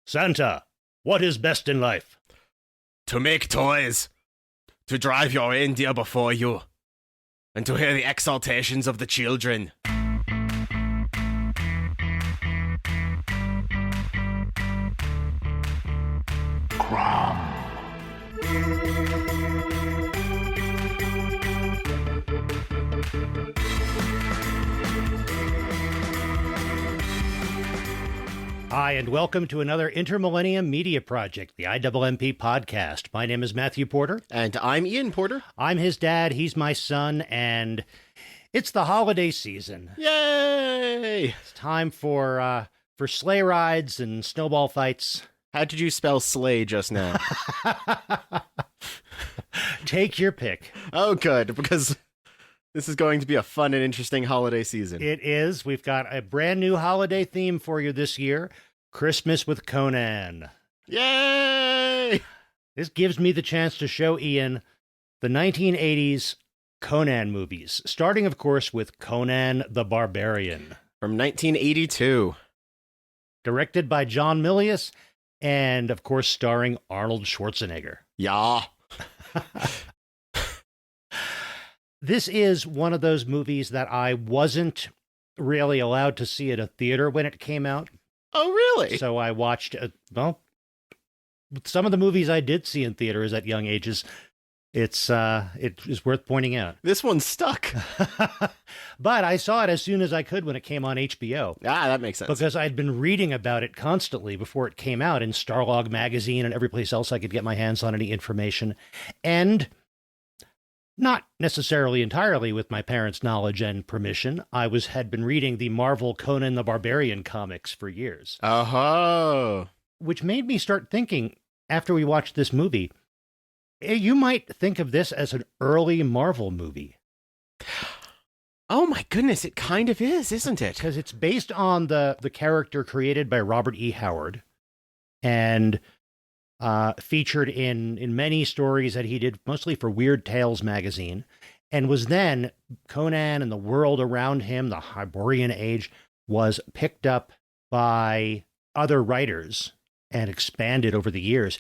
Santa, what is best in life? To make toys, to drive your reindeer before you, and to hear the exaltations of the children. Hi, and welcome to another Intermillennium Media Project, the IMMP podcast. My name is Matthew Porter. And I'm Ian Porter. I'm his dad, he's my son, and it's the holiday season. Yay! It's time for sleigh rides and snowball fights. How did you spell sleigh just now? Take your pick. Oh, good, because this is going to be a fun and interesting holiday season. It is. We've got a brand new holiday theme for you this year, Christmas with Conan. Yay! This gives me the chance to show Ian the 1980s Conan movies, starting, of course, with Conan the Barbarian. From 1982. Directed by John Milius, and, of course, starring Arnold Schwarzenegger. Yeah. This is one of those movies that I wasn't really allowed to see at a theater when it came out. Oh, really? So I watched, some of the movies I did see in theaters at young ages. It is worth pointing out. This one stuck. But I saw it as soon as I could when it came on HBO. Ah, that makes sense. Because I'd been reading about it constantly before it came out in Starlog magazine and every place else I could get my hands on any information. And not necessarily entirely with my parents' knowledge and permission, I had been reading the Marvel Conan the Barbarian comics for years. Oh. Which made me start thinking, after we watched this movie, you might think of this as an early Marvel movie. Oh my goodness, it kind of is, isn't it? Because it's based on the character created by Robert E. Howard and featured in many stories that he did, mostly for Weird Tales magazine, and was then Conan and the world around him, the Hyborian age, was picked up by other writers and expanded over the years.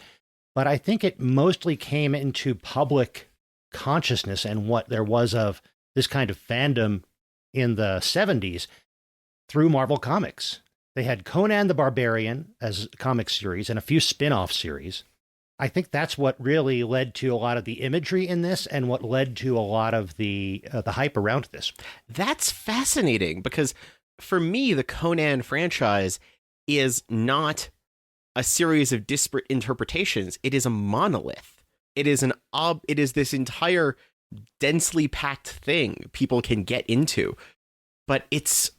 But I think it mostly came into public consciousness and what there was of this kind of fandom in the 70s through Marvel Comics. They had Conan the Barbarian as a comic series and a few spin-off series. I think that's what really led to a lot of the imagery in this and what led to a lot of the hype around this. That's fascinating because for me, the Conan franchise is not a series of disparate interpretations. It is a monolith. It is this entire densely packed thing people can get into, but it's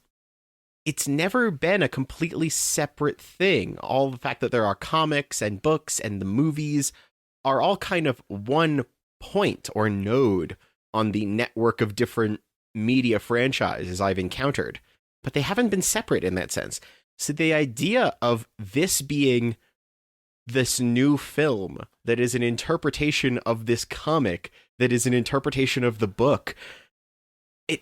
never been a completely separate thing. All the fact that there are comics and books and the movies are all kind of one point or node on the network of different media franchises I've encountered, but they haven't been separate in that sense. So the idea of this being this new film that is an interpretation of this comic, that is an interpretation of the book,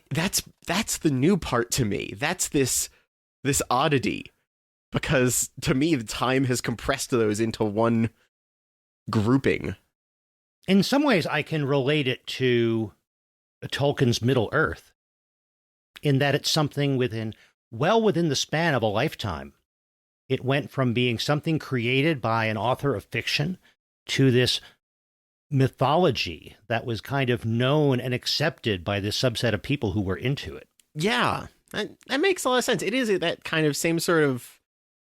that's the new part to me. That's this oddity, because to me, the time has compressed those into one grouping. In some ways, I can relate it to Tolkien's Middle-earth, in that it's something within the span of a lifetime. It went from being something created by an author of fiction to this mythology that was kind of known and accepted by this subset of people who were into it. Yeah, that makes a lot of sense. It is that kind of same sort of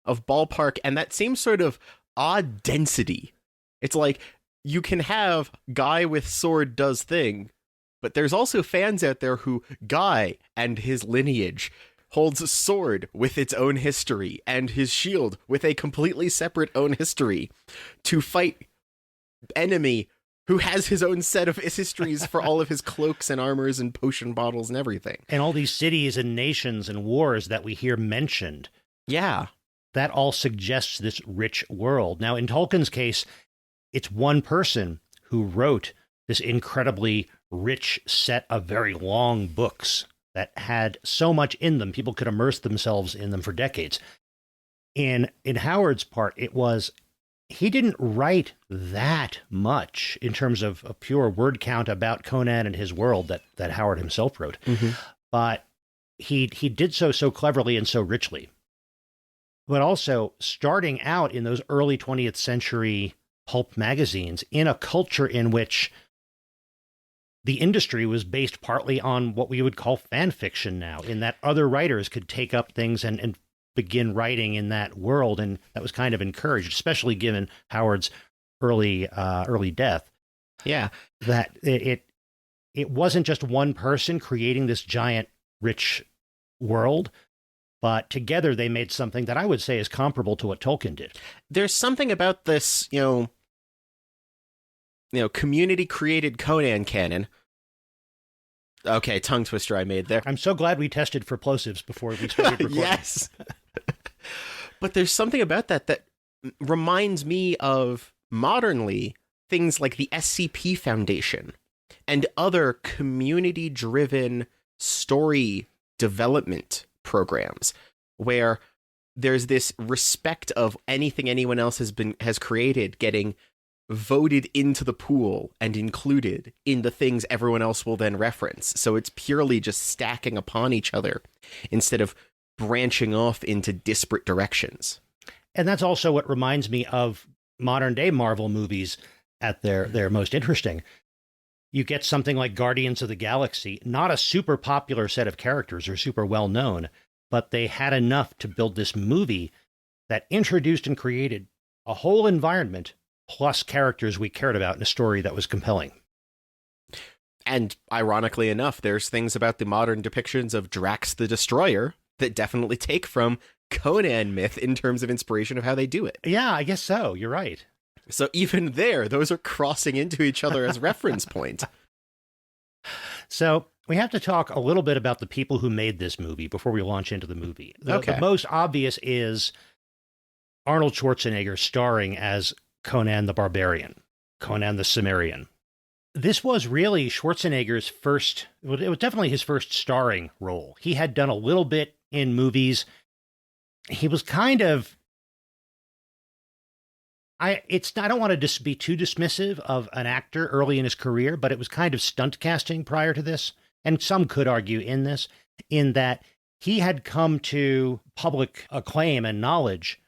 ballpark and that same sort of odd density. It's like you can have guy with sword does thing, but there's also fans out there who guy and his lineage holds a sword with its own history and his shield with a completely separate own history to fight enemy who has his own set of histories for all of his cloaks and armors and potion bottles and everything. And all these cities and nations and wars that we hear mentioned. Yeah. That all suggests this rich world. Now, in Tolkien's case, it's one person who wrote this incredibly rich set of very long books that had so much in them, people could immerse themselves in them for decades. In Howard's part, it was he didn't write that much in terms of a pure word count about Conan and his world that Howard himself wrote, but he did so cleverly and so richly. But also starting out in those early 20th century pulp magazines in a culture in which the industry was based partly on what we would call fan fiction now, in that other writers could take up things and begin writing in that world. And that was kind of encouraged, especially given Howard's early death. Yeah. That it wasn't just one person creating this giant, rich world, but together they made something that I would say is comparable to what Tolkien did. There's something about this, community created Conan canon. Okay, tongue twister I made there. I'm so glad we tested for plosives before we started recording. Yes. But there's something about that reminds me of modernly things like the SCP Foundation and other community-driven story development programs where there's this respect of anything anyone else has created getting voted into the pool and included in the things everyone else will then reference. So it's purely just stacking upon each other instead of branching off into disparate directions. And that's also what reminds me of modern day Marvel movies at their most interesting. You get something like Guardians of the Galaxy, not a super popular set of characters or super well known, but they had enough to build this movie that introduced and created a whole environment plus characters we cared about in a story that was compelling. And ironically enough, there's things about the modern depictions of Drax the Destroyer that definitely take from Conan myth in terms of inspiration of how they do it. Yeah, I guess so. You're right. So even there, those are crossing into each other as reference point. So we have to talk a little bit about the people who made this movie before we launch into the movie. Okay. The most obvious is Arnold Schwarzenegger starring as Conan the Barbarian, Conan the Cimmerian. This was really Schwarzenegger's first, it was definitely his first starring role. He had done a little bit in movies. He was kind of, I don't want to be too dismissive of an actor early in his career, but it was kind of stunt casting prior to this. And some could argue in this, in that he had come to public acclaim and knowledge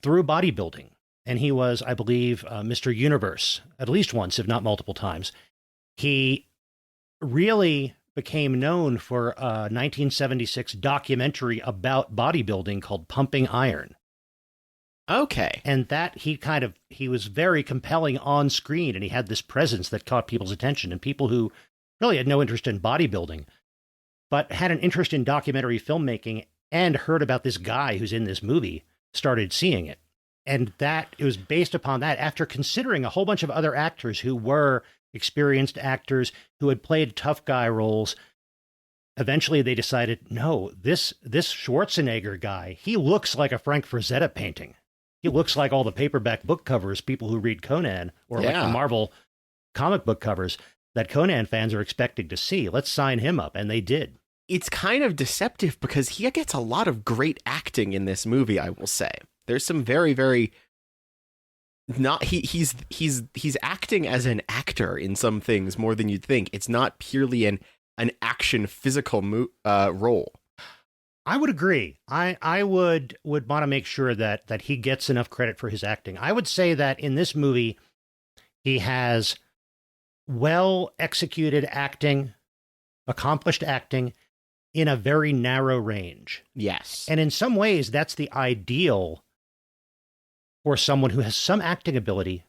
through bodybuilding. And he was, I believe, Mr. Universe, at least once, if not multiple times. He really became known for a 1976 documentary about bodybuilding called Pumping Iron. Okay. And that he was very compelling on screen, and he had this presence that caught people's attention, and people who really had no interest in bodybuilding, but had an interest in documentary filmmaking and heard about this guy who's in this movie, started seeing it. And that it was based upon that, after considering a whole bunch of other actors who were experienced actors who had played tough guy roles. Eventually they decided, no, this Schwarzenegger guy, he looks like a Frank Frazetta painting. He looks like all the paperback book covers people who read Conan, or like the Marvel comic book covers that Conan fans are expecting to see. Let's sign him up. And they did. It's kind of deceptive because he gets a lot of great acting in this movie, I will say. There's some very, very not he's acting as an actor in some things more than you'd think. It's not purely an action physical role. I would agree. I would want to make sure that he gets enough credit for his acting. I would say that in this movie, he has well executed acting, accomplished acting in a very narrow range. Yes. And in some ways, that's the ideal for someone who has some acting ability,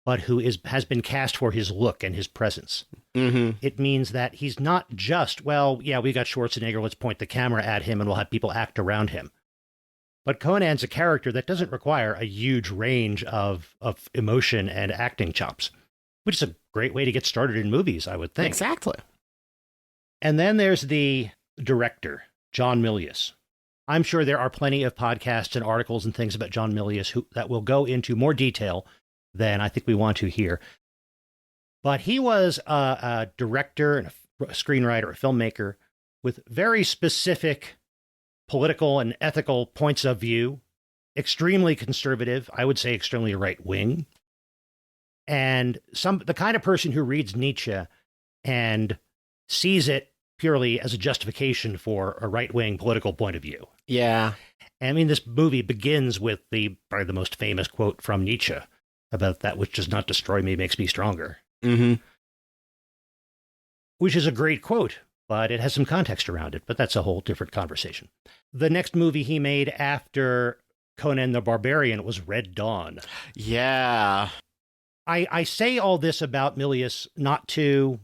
but who has been cast for his look and his presence. Mm-hmm. It means that he's not just, well, yeah, we got Schwarzenegger, let's point the camera at him and we'll have people act around him. But Conan's a character that doesn't require a huge range of emotion and acting chops, which is a great way to get started in movies, I would think. Exactly. And then there's the director, John Milius. I'm sure there are plenty of podcasts and articles and things about John Milius that will go into more detail than I think we want to here. But he was a director and a screenwriter, a filmmaker with very specific political and ethical points of view extremely conservative, I would say extremely right-wing, and the kind of person who reads Nietzsche and sees it purely as a justification for a right-wing political point of view. Yeah. I mean, this movie begins with probably the most famous quote from Nietzsche about that which does not destroy me makes me stronger. Mm-hmm. Which is a great quote, but it has some context around it, but that's a whole different conversation. The next movie he made after Conan the Barbarian was Red Dawn. Yeah. I say all this about Milius not to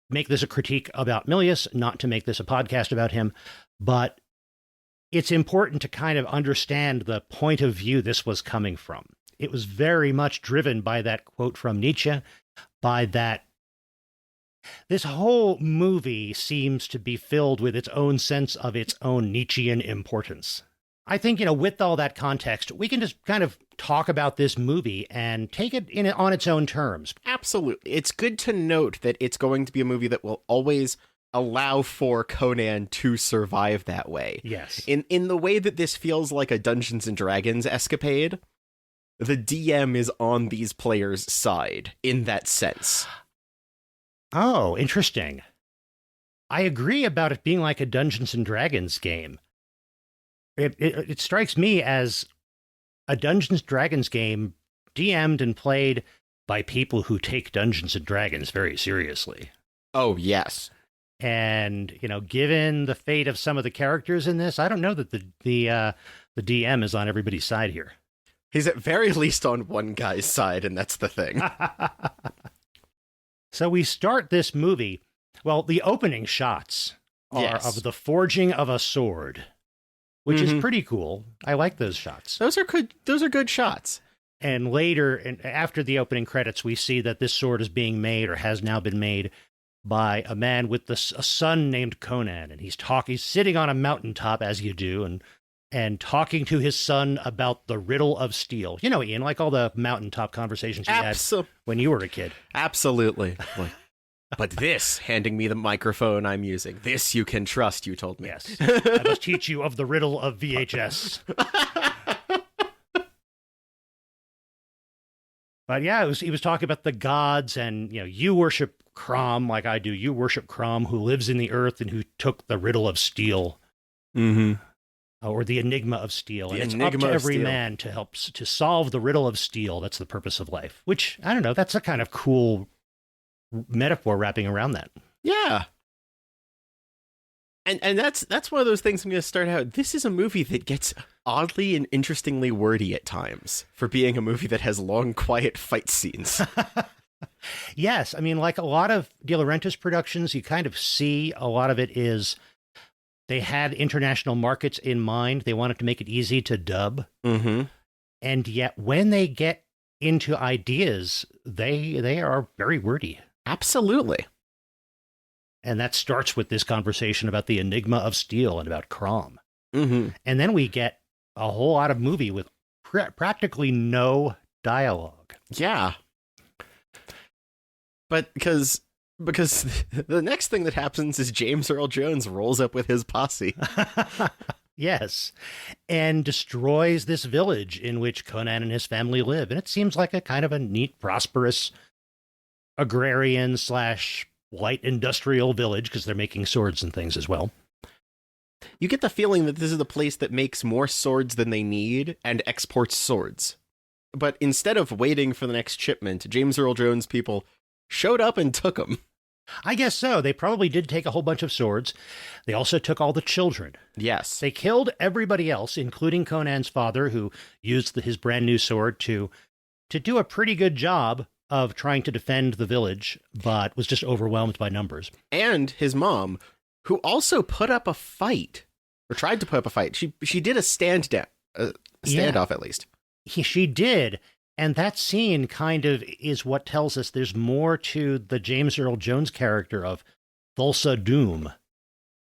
make this a critique about Milius, not to make this a podcast about him, but it's important to kind of understand the point of view this was coming from. It was very much driven by that quote from Nietzsche, by that. This whole movie seems to be filled with its own sense of its own Nietzschean importance. I think, with all that context, we can just kind of talk about this movie and take it on its own terms. Absolutely. It's good to note that it's going to be a movie that will always allow for Conan to survive that way. Yes. In the way that this feels like a Dungeons and Dragons escapade, the DM is on these players' side in that sense. Oh, interesting. I agree about it being like a Dungeons and Dragons game. It strikes me as a Dungeons and Dragons game DM'd and played by people who take Dungeons and Dragons very seriously. Oh, yes. And, given the fate of some of the characters in this, I don't know that the DM is on everybody's side here. He's at very least on one guy's side, and that's the thing. So we start this movie. Well, the opening shots are of the forging of a sword, which is pretty cool. I like those shots. Those are good shots. And later, and after the opening credits, we see that this sword is being made, or has now been made, by a man with a son named Conan, and he's sitting on a mountaintop, as you do, and talking to his son about the riddle of steel. Ian, like all the mountaintop conversations you had when you were a kid. Absolutely. But this, handing me the microphone I'm using, this you can trust, you told me. Yes. I must teach you of the riddle of VHS. But yeah, he was talking about the gods, and you worship Crom like I do. You worship Crom, who lives in the earth and who took the riddle of steel. Mm-hmm. Or the enigma of steel. And it's up to every man to help to solve the riddle of steel. That's the purpose of life. Which, I don't know, that's a kind of cool metaphor wrapping around that. Yeah. And that's one of those things I'm going to start out. This is a movie that gets oddly and interestingly wordy at times for being a movie that has long, quiet fight scenes. Yes. I mean, like a lot of De Laurentiis productions, you kind of see a lot of it is they had international markets in mind. They wanted to make it easy to dub. Mm-hmm. And yet when they get into ideas, they are very wordy. Absolutely. And that starts with this conversation about the enigma of steel and about Crom. Mm-hmm. And then we get a whole lot of movie with practically no dialogue. Yeah. But because the next thing that happens is James Earl Jones rolls up with his posse. Yes. And destroys this village in which Conan and his family live. And it seems like a kind of a neat, prosperous agrarian / light industrial village, because they're making swords and things as well. You get the feeling that this is the place that makes more swords than they need and exports swords. But instead of waiting for the next shipment, James Earl Jones people showed up and took them. I guess so. They probably did take a whole bunch of swords. They also took all the children. Yes. They killed everybody else, including Conan's father, who used his brand new sword to do a pretty good job of trying to defend the village, but was just overwhelmed by numbers. And his mom, who also put up a fight, or tried to put up a fight. She did a standoff at least. She did. And that scene kind of is what tells us there's more to the James Earl Jones character of Thulsa Doom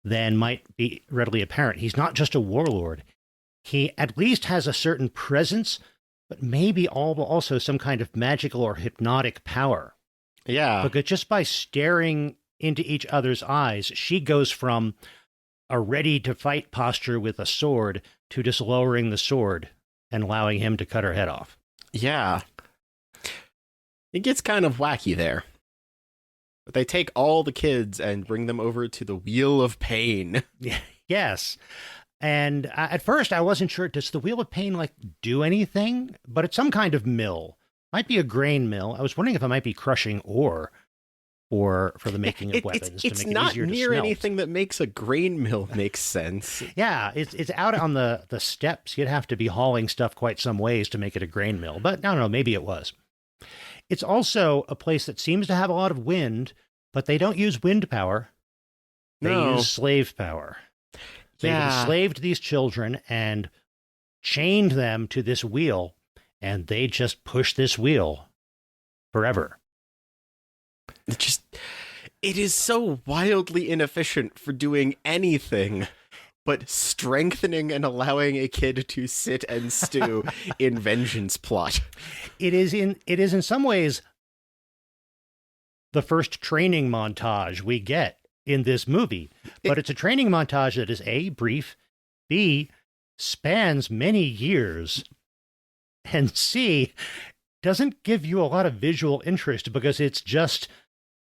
than might be readily apparent. He's not just a warlord. He at least has a certain presence, but maybe also some kind of magical or hypnotic power. Yeah. Because just by staring into each other's eyes, she goes from a ready-to-fight posture with a sword to just lowering the sword and allowing him to cut her head off. Yeah. It gets kind of wacky there. But they take all the kids and bring them over to the Wheel of Pain. Yes. And at first I wasn't sure, does the Wheel of Pain like do anything? But it's some kind of mill. Might be a grain mill. I was wondering if it might be crushing ore for the making of weapons. It's to make not it easier near to smelt. Anything that makes a grain mill make sense. Yeah, it's out on the steppes. You'd have to be hauling stuff quite some ways to make it a grain mill. But I don't know, maybe it was. It's also a place that seems to have a lot of wind, but they don't use wind power. They use slave power. They've enslaved these children and chained them to this wheel, and they just push this wheel forever. It is so wildly inefficient for doing anything but strengthening and allowing a kid to sit and stew in vengeance plot. It is in some ways the first training montage we get in this movie, but it's a training montage that is A, brief, B, spans many years, and C, doesn't give you a lot of visual interest because it's just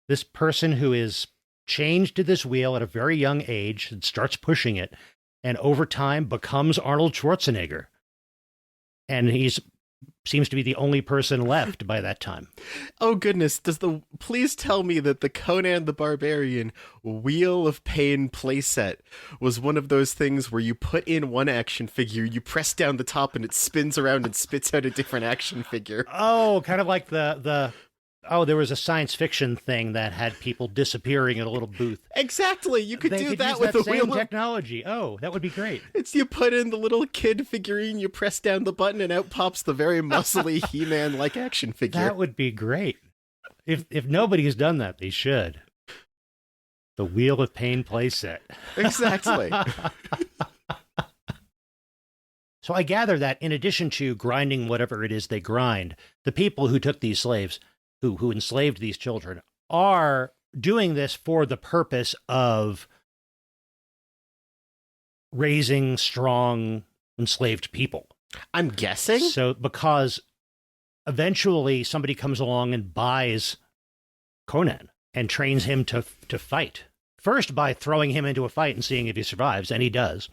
this person who is chained to this wheel at a very young age and starts pushing it, and over time becomes Arnold Schwarzenegger. And seems to be the only person left by that time. Oh goodness, please tell me that the Conan the Barbarian Wheel of Pain playset was one of those things where you put in one action figure, you press down the top and it spins around and spits out a different action figure. Oh, kind of like there was a science fiction thing that had people disappearing in a little booth. Exactly. You could do that with the same wheel technology. Oh, that would be great. It's you put in the little kid figurine, you press down the button, and out pops the very muscly He-Man-like action figure. That would be great. If nobody has done that, they should. The Wheel of Pain playset. Exactly. So I gather that in addition to grinding whatever it is they grind, the people who took these slaves, who enslaved these children, are doing this for the purpose of raising strong enslaved people. I'm guessing. So because eventually somebody comes along and buys Conan and trains him to fight. First by throwing him into a fight and seeing if he survives, and he does.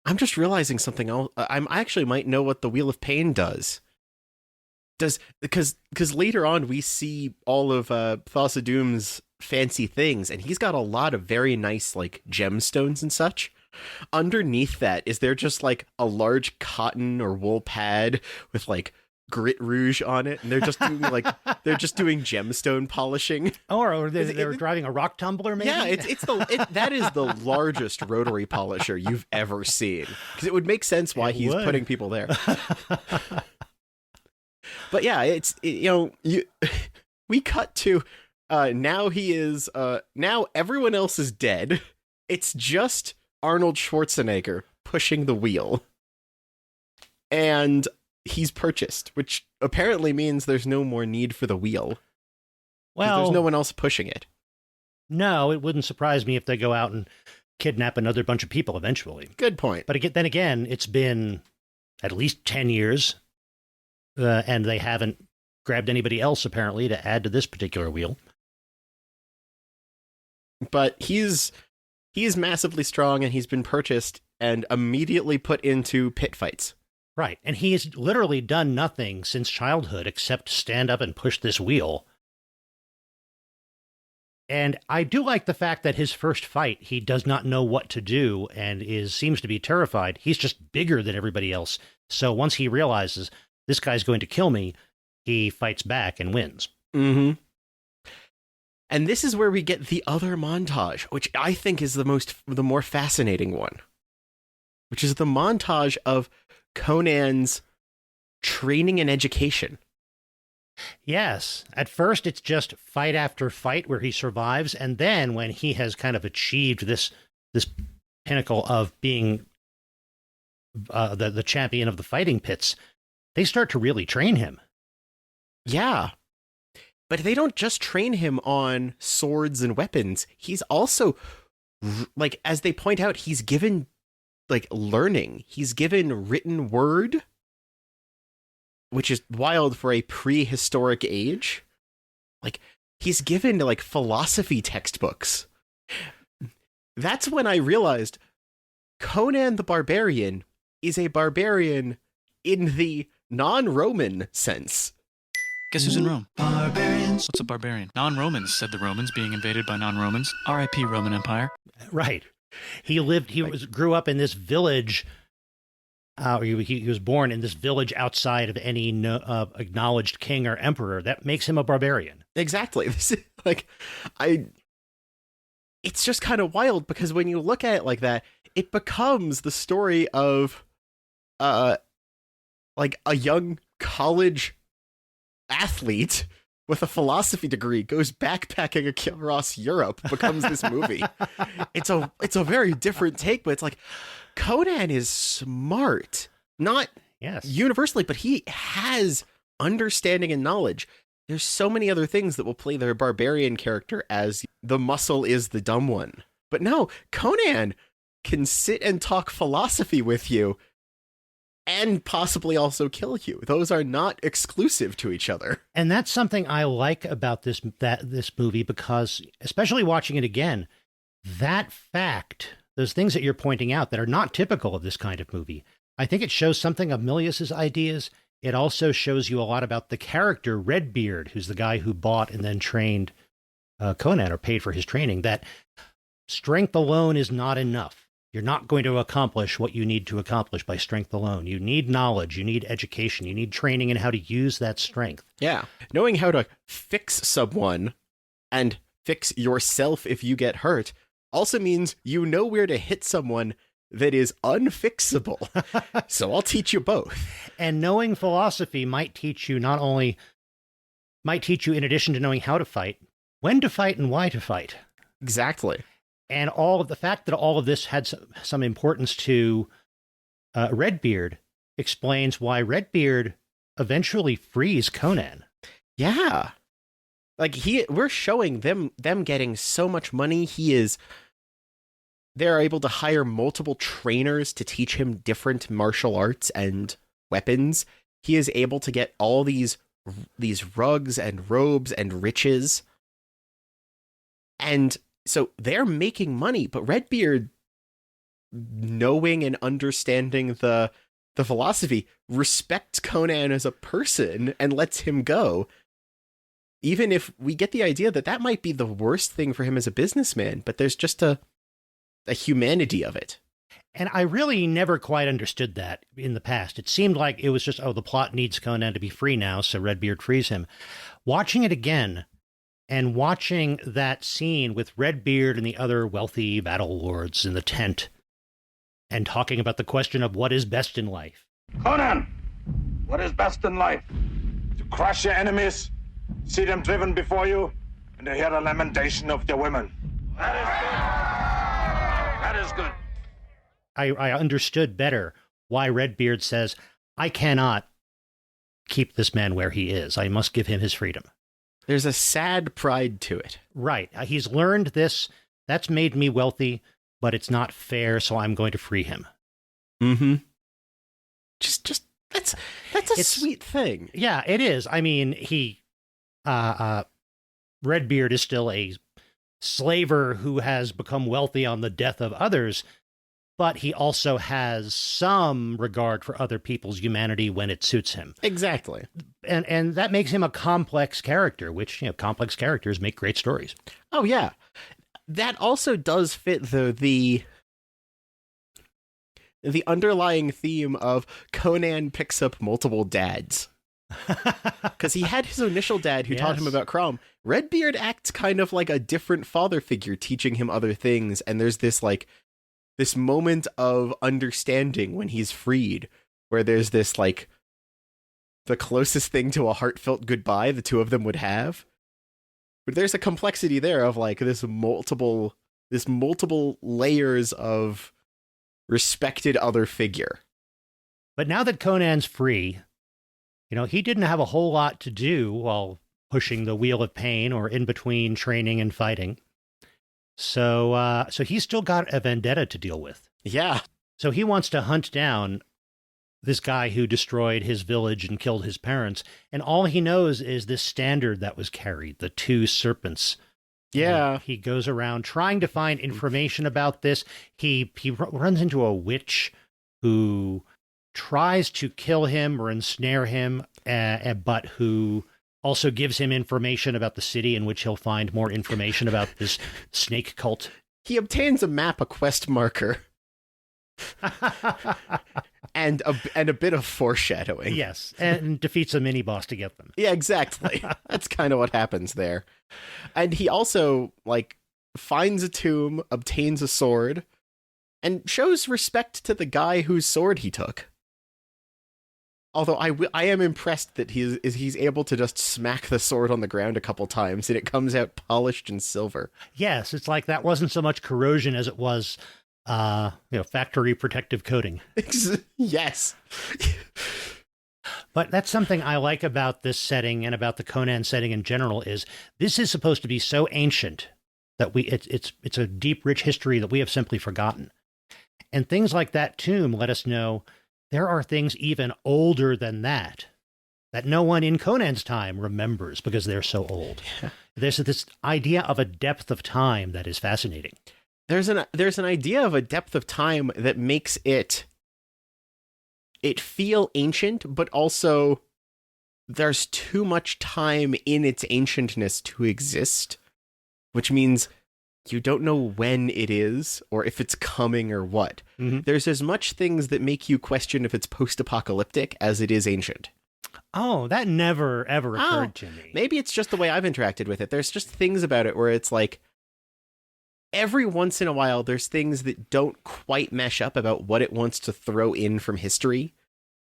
I'm just realizing something else. I actually might know what the Wheel of Pain does. Because later on we see all of Thassa Doom's fancy things, and he's got a lot of very nice like gemstones and such. Underneath that, is there just like a large cotton or wool pad with like grit rouge on it, and they're just doing doing gemstone polishing? Or they're driving a rock tumbler, maybe? Yeah, that is the largest rotary polisher you've ever seen, because it would make sense why he's putting people there. But yeah, we cut to now he is now everyone else is dead. It's just Arnold Schwarzenegger pushing the wheel, and he's purchased, which apparently means there's no more need for the wheel. Well, there's no one else pushing it. No, it wouldn't surprise me if they go out and kidnap another bunch of people eventually. Good point. But then again, it's been at least 10 years. And they haven't grabbed anybody else, apparently, to add to this particular wheel. But he's massively strong, and he's been purchased and immediately put into pit fights. Right. And he has literally done nothing since childhood except stand up and push this wheel. And I do like the fact that his first fight, he does not know what to do and seems to be terrified. He's just bigger than everybody else. So once he realizes this guy's going to kill me, he fights back and wins. Mm-hmm. And this is where we get the other montage, which I think is the more fascinating one, which is the montage of Conan's training and education. Yes. At first, it's just fight after fight where he survives. And then when he has kind of achieved this pinnacle of being the champion of the fighting pits, they start to really train him. Yeah. But they don't just train him on swords and weapons. He's also, like, as they point out, he's given, like, learning. He's given written word which is wild for a prehistoric age. Like, he's given like philosophy textbooks. That's when I realized Conan the Barbarian is a barbarian in the non-Roman sense. Guess who's in Rome? Barbarians. What's a barbarian? Non-Romans, said the Romans, being invaded by non-Romans. R.I.P. Roman Empire. Right. Grew up in this village. He was born in this village outside of any acknowledged king or emperor. That makes him a barbarian. Exactly. This is it's just kind of wild because when you look at it like that, it becomes the story of like a young college athlete with a philosophy degree goes backpacking across Europe, becomes this movie. It's a very different take, but it's like Conan is smart. Not universally, but he has understanding and knowledge. There's so many other things that will play their barbarian character as the muscle is the dumb one. But no, Conan can sit and talk philosophy with you and possibly also kill you. Those are not exclusive to each other. And that's something I like about this movie, because especially watching it again, that fact, those things that you're pointing out that are not typical of this kind of movie, I think it shows something of Milius's ideas. It also shows you a lot about the character Redbeard, who's the guy who bought and then trained Conan, or paid for his training, that strength alone is not enough. You're not going to accomplish what you need to accomplish by strength alone. You need knowledge, you need education, you need training in how to use that strength. Yeah. Knowing how to fix someone and fix yourself if you get hurt also means you know where to hit someone that is unfixable. So I'll teach you both. And knowing philosophy might teach you in addition to knowing how to fight, when to fight and why to fight. Exactly. And all of the fact that all of this had some importance to Redbeard explains why Redbeard eventually frees Conan. Yeah. Like we're showing them getting so much money. They're able to hire multiple trainers to teach him different martial arts and weapons. He is able to get all these rugs and robes and riches. And so they're making money, but Redbeard, knowing and understanding the philosophy, respects Conan as a person and lets him go. Even if we get the idea that might be the worst thing for him as a businessman, but there's just a humanity of it. And I really never quite understood that in the past. It seemed like it was just, the plot needs Conan to be free now, so Redbeard frees him. Watching it again, and watching that scene with Redbeard and the other wealthy battle lords in the tent, and talking about the question of what is best in life. Conan, what is best in life? To crush your enemies, see them driven before you, and to hear the lamentation of their women. That is good. That is good. I understood better why Redbeard says, I cannot keep this man where he is. I must give him his freedom. There's a sad pride to it. Right. He's learned this. That's made me wealthy, but it's not fair, so I'm going to free him. Mm-hmm. Just that's a sweet thing. Yeah, it is. I mean, Redbeard is still a slaver who has become wealthy on the death of others, but he also has some regard for other people's humanity when it suits him. Exactly. And that makes him a complex character, which, complex characters make great stories. Oh, yeah. That also does fit, though, the underlying theme of Conan picks up multiple dads. Because he had his initial dad who taught him about Crom. Redbeard acts kind of like a different father figure teaching him other things, and there's this moment of understanding when he's freed, where there's this the closest thing to a heartfelt goodbye the two of them would have. But there's a complexity there of this multiple layers of respected other figure. But now that Conan's free, he didn't have a whole lot to do while pushing the wheel of pain or in between training and fighting. So he's still got a vendetta to deal with. Yeah. So he wants to hunt down this guy who destroyed his village and killed his parents. And all he knows is this standard that was carried, the two serpents. Yeah. And he goes around trying to find information about this. He runs into a witch who tries to kill him or ensnare him, but who also gives him information about the city in which he'll find more information about this snake cult. He obtains a map, a quest marker, and a bit of foreshadowing. Yes, and defeats a mini boss to get them. Yeah, exactly. That's kind of what happens there. And he also, like, finds a tomb, obtains a sword, and shows respect to the guy whose sword he took. Although I am impressed that he's able to just smack the sword on the ground a couple times and it comes out polished and silver. Yes, it's like that wasn't so much corrosion as it was, factory protective coating. Yes. But that's something I like about this setting and about the Conan setting in general is this is supposed to be so ancient that it's a deep, rich history that we have simply forgotten. And things like that tomb let us know there are things even older than that no one in Conan's time remembers because they're so old. Yeah. There's this idea of a depth of time that is fascinating. There's an idea of a depth of time that makes it feel ancient, but also there's too much time in its ancientness to exist, which means you don't know when it is or if it's coming or what. Mm-hmm. There's as much things that make you question if it's post-apocalyptic as it is ancient. Oh, that never, ever occurred to me. Maybe it's just the way I've interacted with it. There's just things about it where it's like, every once in a while, there's things that don't quite mesh up about what it wants to throw in from history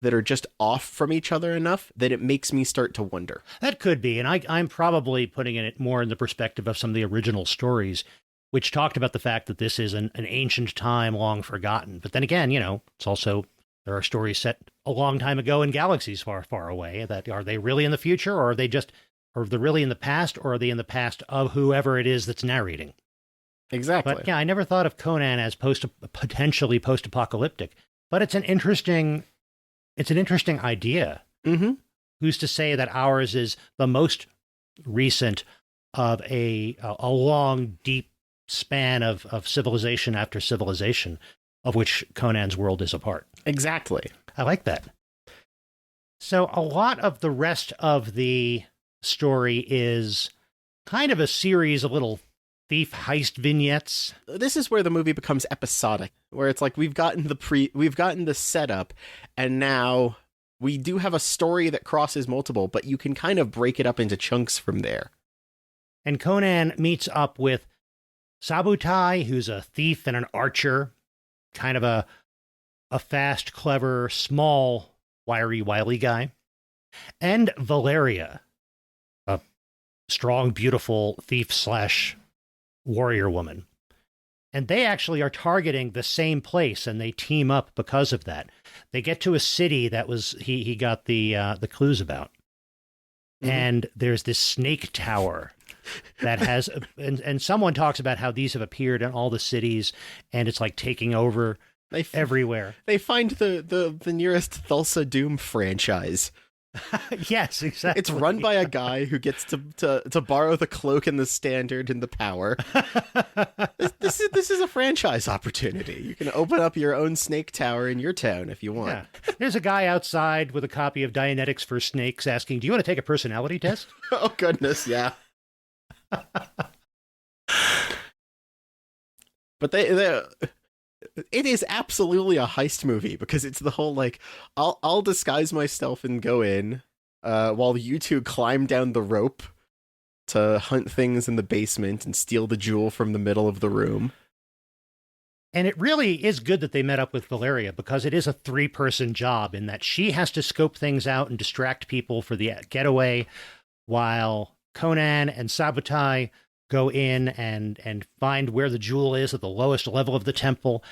that are just off from each other enough that it makes me start to wonder. That could be, and I'm probably putting it more in the perspective of some of the original stories, which talked about the fact that this is an ancient time long forgotten. But then again, it's also, there are stories set a long time ago in galaxies far, far away that are they really in the future or are they really in the past or are they in the past of whoever it is that's narrating? Exactly. But yeah, I never thought of Conan as potentially post-apocalyptic, but it's an interesting idea. Mm-hmm. Who's to say that ours is the most recent of a long, deep span of civilization after civilization, of which Conan's world is a part. Exactly. I like that. So a lot of the rest of the story is kind of a series of little thief heist vignettes. This is where the movie becomes episodic, where it's like we've gotten the setup, and now we do have a story that crosses multiple, but you can kind of break it up into chunks from there. And Conan meets up with Sabutai, who's a thief and an archer, kind of a fast, clever, small, wiry, wily guy, and Valeria, a strong, beautiful thief/warrior woman. And they actually are targeting the same place, and they team up because of that. They get to a city that was he got the clues about, and there's this snake tower that has, and someone talks about how these have appeared in all the cities, and it's like taking over everywhere. They find the nearest Thulsa Doom franchise. Yes, exactly. It's run by a guy who gets to borrow the cloak and the standard and the power. This is a franchise opportunity. You can open up your own snake tower in your town if you want. Yeah. There's a guy outside with a copy of Dianetics for Snakes asking, "Do you want to take a personality test?" Oh goodness, yeah. But it is absolutely a heist movie because it's the whole like I'll disguise myself and go in while you two climb down the rope to hunt things in the basement and steal the jewel from the middle of the room. And it really is good that they met up with Valeria because it is a 3-person job in that she has to scope things out and distract people for the getaway while Conan and Sabutai go in and find where the jewel is at the lowest level of the temple.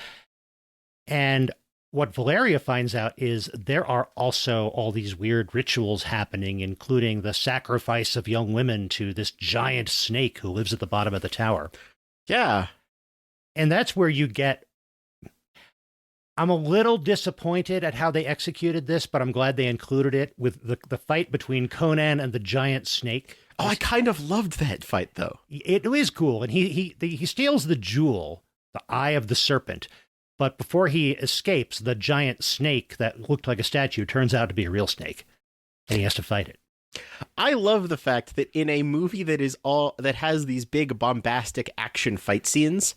And what Valeria finds out is there are also all these weird rituals happening, including the sacrifice of young women to this giant snake who lives at the bottom of the tower. Yeah. And that's where you get I'm a little disappointed at how they executed this, but I'm glad they included it with the fight between Conan and the giant snake. Oh, I kind of loved that fight, though. It is cool, and he steals the jewel, the eye of the serpent, but before he escapes, the giant snake that looked like a statue turns out to be a real snake, and he has to fight it. I love the fact that in a movie that has these big bombastic action fight scenes,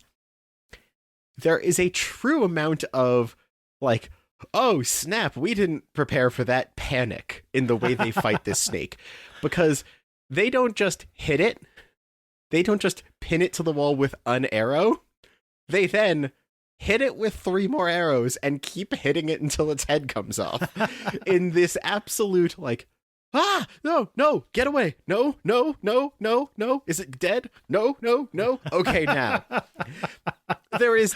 there is a true amount of like, oh snap, we didn't prepare for that panic in the way they fight this snake, because they don't just hit it. They don't just pin it to the wall with an arrow. They then hit it with 3 more arrows and keep hitting it until its head comes off in this absolute like, no, get away. No. Is it dead? No. Okay, now. There is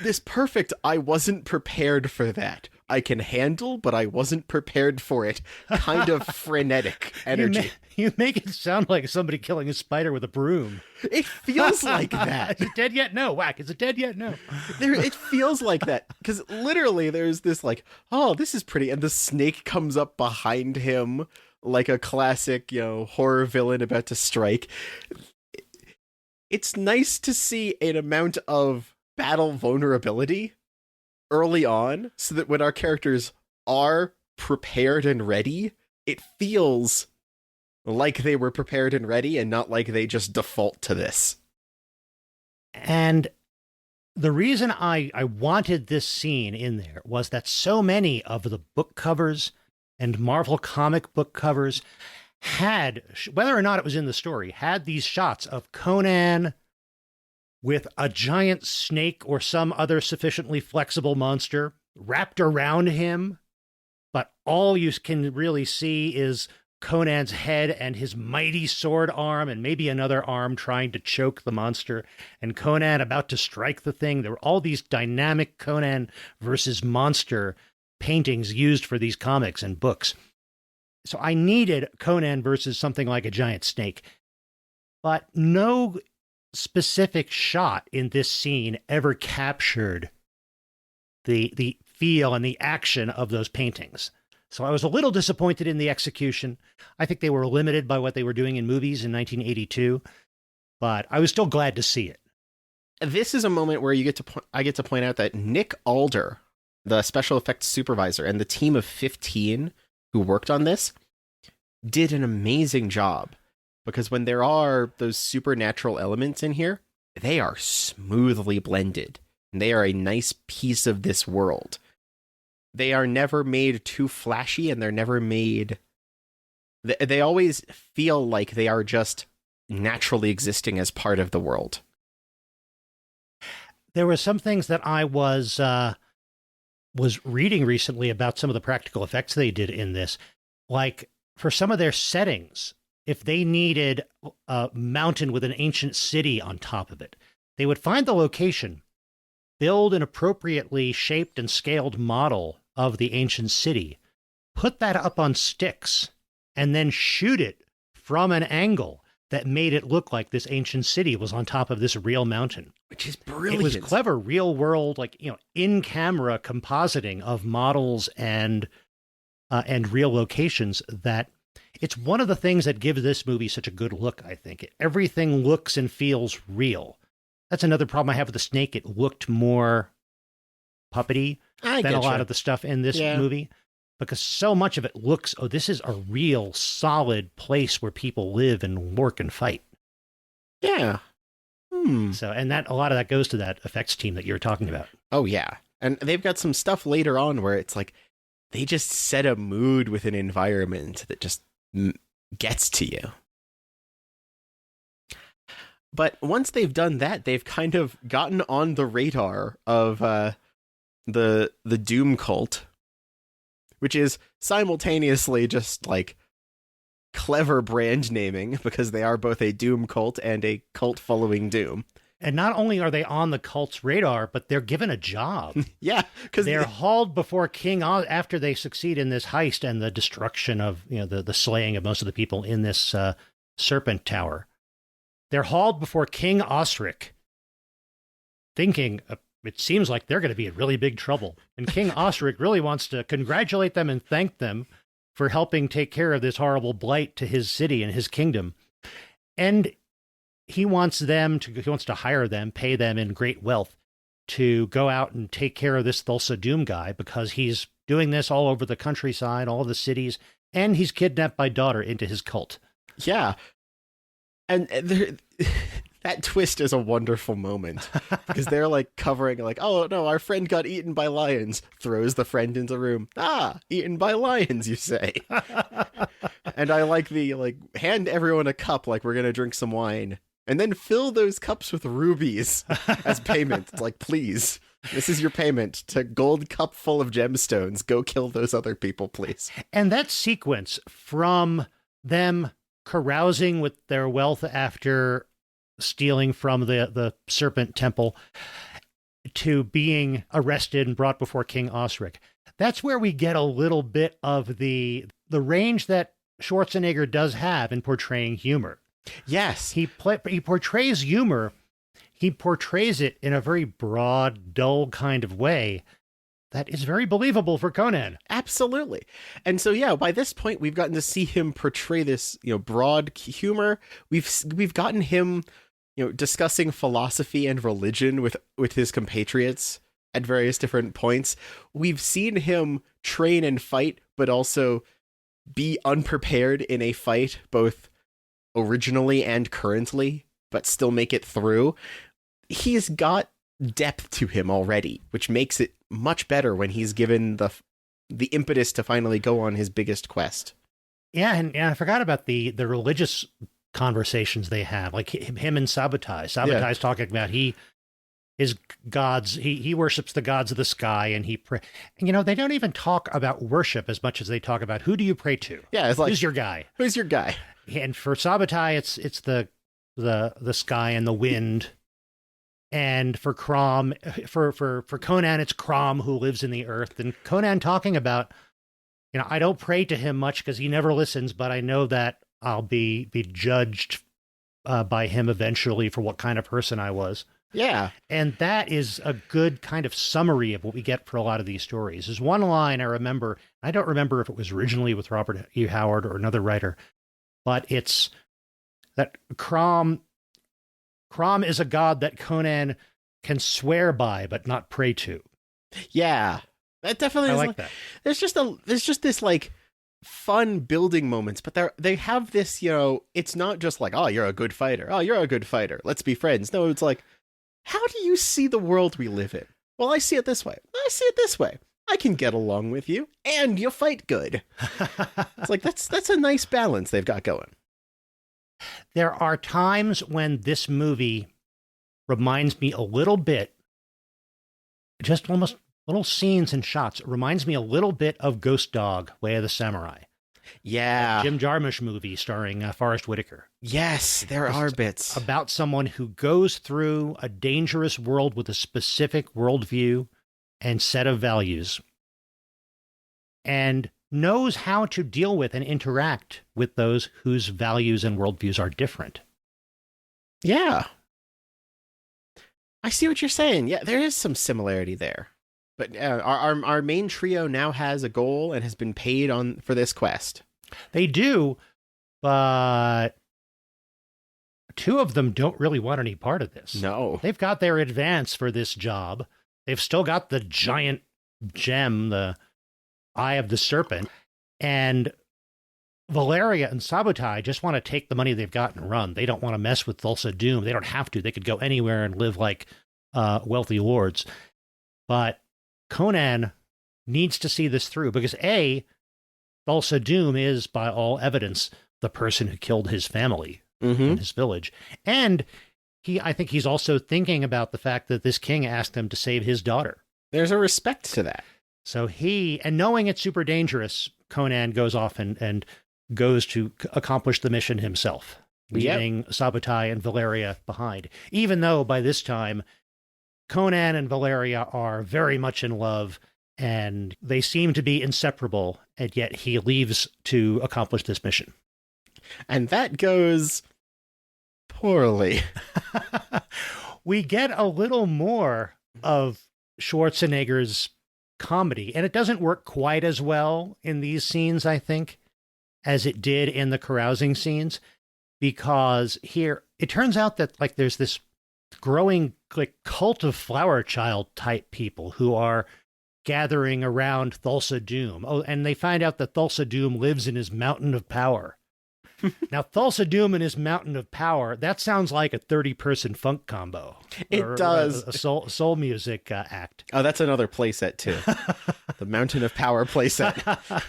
this perfect, I wasn't prepared for that. I can handle, but I wasn't prepared for it. Kind of frenetic energy. You make it sound like somebody killing a spider with a broom. It feels like that. Is it dead yet? No. Whack. Is it dead yet? No. It feels like that. Because literally there's this like, oh, this is pretty. And the snake comes up behind him like a classic, horror villain about to strike. It's nice to see an amount of battle vulnerability early on, so that when our characters are prepared and ready, it feels like they were prepared and ready and not like they just default to this. And the reason I wanted this scene in there was that so many of the book covers and Marvel comic book covers had, whether or not it was in the story, had these shots of Conan with a giant snake or some other sufficiently flexible monster wrapped around him, but all you can really see is Conan's head and his mighty sword arm and maybe another arm trying to choke the monster, and Conan about to strike the thing. There were all these dynamic Conan versus monster paintings used for these comics and books. So I needed Conan versus something like a giant snake, but no specific shot in this scene ever captured the feel and the action of those paintings. So I was a little disappointed in the execution. I think they were limited by what they were doing in movies in 1982, but I was still glad to see it. This is a moment where I get to point out that Nick Alder, the special effects supervisor, and the team of 15 who worked on this did an amazing job. Because when there are those supernatural elements in here, they are smoothly blended. And they are a nice piece of this world. They are never made too flashy, and they're never made... They always feel like they are just naturally existing as part of the world. There were some things that I was reading recently about some of the practical effects they did in this. Like, for some of their settings, if they needed a mountain with an ancient city on top of it, they would find the location, build an appropriately shaped and scaled model of the ancient city, put that up on sticks, and then shoot it from an angle that made it look like this ancient city was on top of this real mountain. Which is brilliant. It was clever, real world, like, in-camera compositing of models and real locations that it's one of the things that gives this movie such a good look, I think. Everything looks and feels real. That's another problem I have with the snake. It looked more puppety than a lot of the stuff in this movie, because so much of it looks, this is a real, solid place where people live and work and fight. Yeah. So, and that a lot of that goes to that effects team that you were talking about. Oh, yeah. And they've got some stuff later on where it's like, they just set a mood with an environment that just gets to you. But once they've done that, they've kind of gotten on the radar of the Doom cult, which is simultaneously just like clever brand naming, because they are both a Doom cult and a cult following Doom. And not only are they on the cult's radar, but they're given a job. Yeah, because they're hauled before King Oz after they succeed in this heist and the destruction of, the slaying of most of the people in this serpent tower. They're hauled before King Osric, thinking it seems like they're going to be in really big trouble. And King Osric really wants to congratulate them and thank them for helping take care of this horrible blight to his city and his kingdom. And he wants to hire them, pay them in great wealth to go out and take care of this Thulsa Doom guy, because he's doing this all over the countryside, all the cities, and he's kidnapped my daughter into his cult. Yeah. And that twist is a wonderful moment, because they're like covering, like, oh no, our friend got eaten by lions, throws the friend into the room. Ah, eaten by lions, you say. And I like the, like, hand everyone a cup like we're going to drink some wine, and then fill those cups with rubies as payment. It's like, please, this is your payment to gold cup full of gemstones. Go kill those other people, please. And that sequence from them carousing with their wealth after stealing from the serpent temple to being arrested and brought before King Osric, that's where we get a little bit of the range that Schwarzenegger does have in portraying humor. Yes. He portrays humor. He portrays it in a very broad, dull kind of way that is very believable for Conan. Absolutely. And so, yeah, by this point, we've gotten to see him portray this, broad humor. We've gotten him, discussing philosophy and religion with his compatriots at various different points. We've seen him train and fight, but also be unprepared in a fight, both originally and currently, but still make it through. He's got depth to him already, which makes it much better when he's given the impetus to finally go on his biggest quest. Yeah, and I forgot about the religious conversations they have, like him and Sabotage. Sabotag's talking about his gods. He worships the gods of the sky, and he pray. And, they don't even talk about worship as much as they talk about who do you pray to. Yeah, it's like, who's your guy? Who's your guy? And for Sabotage, it's the sky and the wind. And for Crom, for Conan, it's Crom who lives in the earth. And Conan talking about, I don't pray to him much because he never listens, but I know that I'll be judged by him eventually for what kind of person I was. Yeah. And that is a good kind of summary of what we get for a lot of these stories. There's one line I remember. I don't remember if it was originally with Robert E. Howard or another writer, but it's that Crom is a god that Conan can swear by but not pray to. Yeah. That definitely is like that. There's just this like fun building moments, but they have this, it's not just like, oh, you're a good fighter. Oh, you're a good fighter. Let's be friends. No, it's like, how do you see the world we live in? Well, I see it this way. I see it this way. I can get along with you, and you fight good. It's like, that's a nice balance they've got going. There are times when this movie reminds me a little bit, just almost little scenes and shots. It reminds me a little bit of Ghost Dog, Way of the Samurai. Yeah. Jim Jarmusch movie starring Forrest Whitaker. Yes, there are bits. About someone who goes through a dangerous world with a specific worldview and set of values and knows how to deal with and interact with those whose values and worldviews are different. Yeah. I see what you're saying. Yeah, there is some similarity there. But our main trio now has a goal and has been paid for this quest. They do, but two of them don't really want any part of this. No. They've got their advance for this job. They've still got the giant gem, the Eye of the Serpent. And Valeria and Sabotage just want to take the money they've got and run. They don't want to mess with Thulsa Doom. They don't have to. They could go anywhere and live like wealthy lords. But Conan needs to see this through because A, Thulsa Doom is, by all evidence, the person who killed his family in his village. And I think he's also thinking about the fact that this king asked him to save his daughter. There's a respect to that. So and knowing it's super dangerous, Conan goes off and goes to accomplish the mission himself, leaving Sabotage and Valeria behind. Even though by this time, Conan and Valeria are very much in love and they seem to be inseparable, and yet he leaves to accomplish this mission. And that goes poorly. We get a little more of Schwarzenegger's comedy. And it doesn't work quite as well in these scenes, I think, as it did in the carousing scenes, because here it turns out that like there's this growing like cult of flower child type people who are gathering around Thulsa Doom. Oh, and they find out that Thulsa Doom lives in his mountain of power. Now, Thulsa Doom and his mountain of power, that sounds like a 30-person funk combo. It does. A soul music act. Oh, that's another playset, too. The Mountain of Power playset.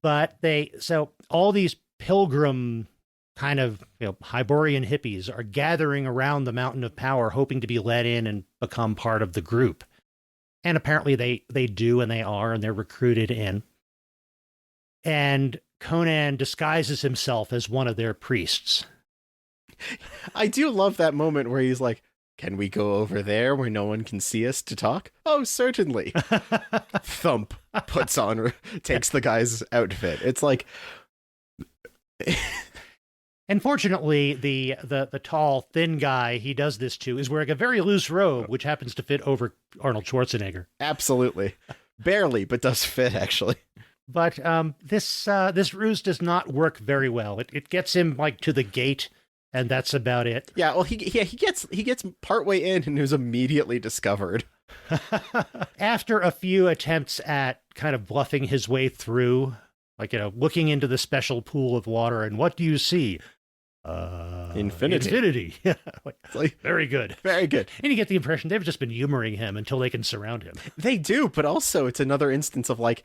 But so all these pilgrim kind of, Hyborian hippies are gathering around the mountain of power, hoping to be let in and become part of the group. And apparently they do, and they are, and they're recruited in. And Conan disguises himself as one of their priests. I do love that moment where he's like, can we go over there where no one can see us to talk? Oh, certainly. Thump, takes the guy's outfit. It's like... Unfortunately, the tall, thin guy he does this to is wearing a very loose robe, which happens to fit over Arnold Schwarzenegger. Absolutely. Barely, but does fit, actually. But this ruse does not work very well. It gets him like to the gate, and that's about it. Yeah, well, he gets partway in and is immediately discovered. After a few attempts at kind of bluffing his way through, like looking into the special pool of water, and what do you see? Infinity. Yeah, very good. Very good. And you get the impression they've just been humoring him until they can surround him. They do, but also it's another instance of like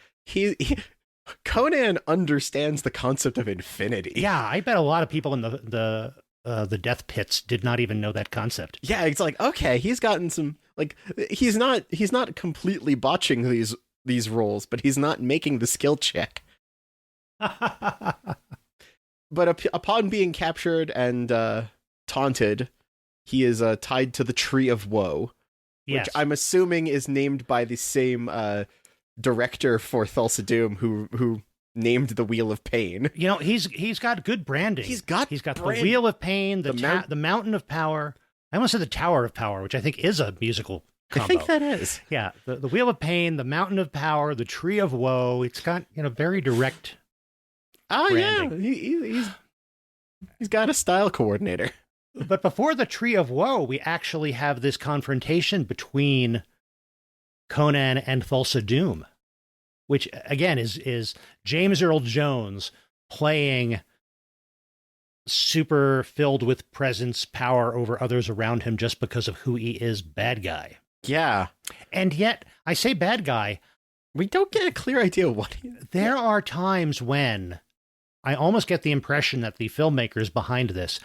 Conan understands the concept of infinity. Yeah, I bet a lot of people in the death pits did not even know that concept. Yeah, it's like, okay, he's gotten some like he's not completely botching these roles, but he's not making the skill check. But upon being captured and taunted, he is tied to the Tree of Woe, yes. Which I'm assuming is named by the same director for Thulsa Doom who named the Wheel of Pain. He's got good branding. He's got the Wheel of Pain, the Mountain of Power. I almost said the Tower of Power, which I think is a musical combo. I think that is. Yeah, the Wheel of Pain, the Mountain of Power, the Tree of Woe. It's got very direct. Oh branding. Yeah, he's got a style coordinator. But before the Tree of Woe, we actually have this confrontation between Conan and Thulsa Doom, which again is James Earl Jones playing super filled with presence, power over others around him just because of who he is, bad guy. Yeah. And yet, I say bad guy. We don't get a clear idea of what he is. There are times when I almost get the impression that the filmmakers behind this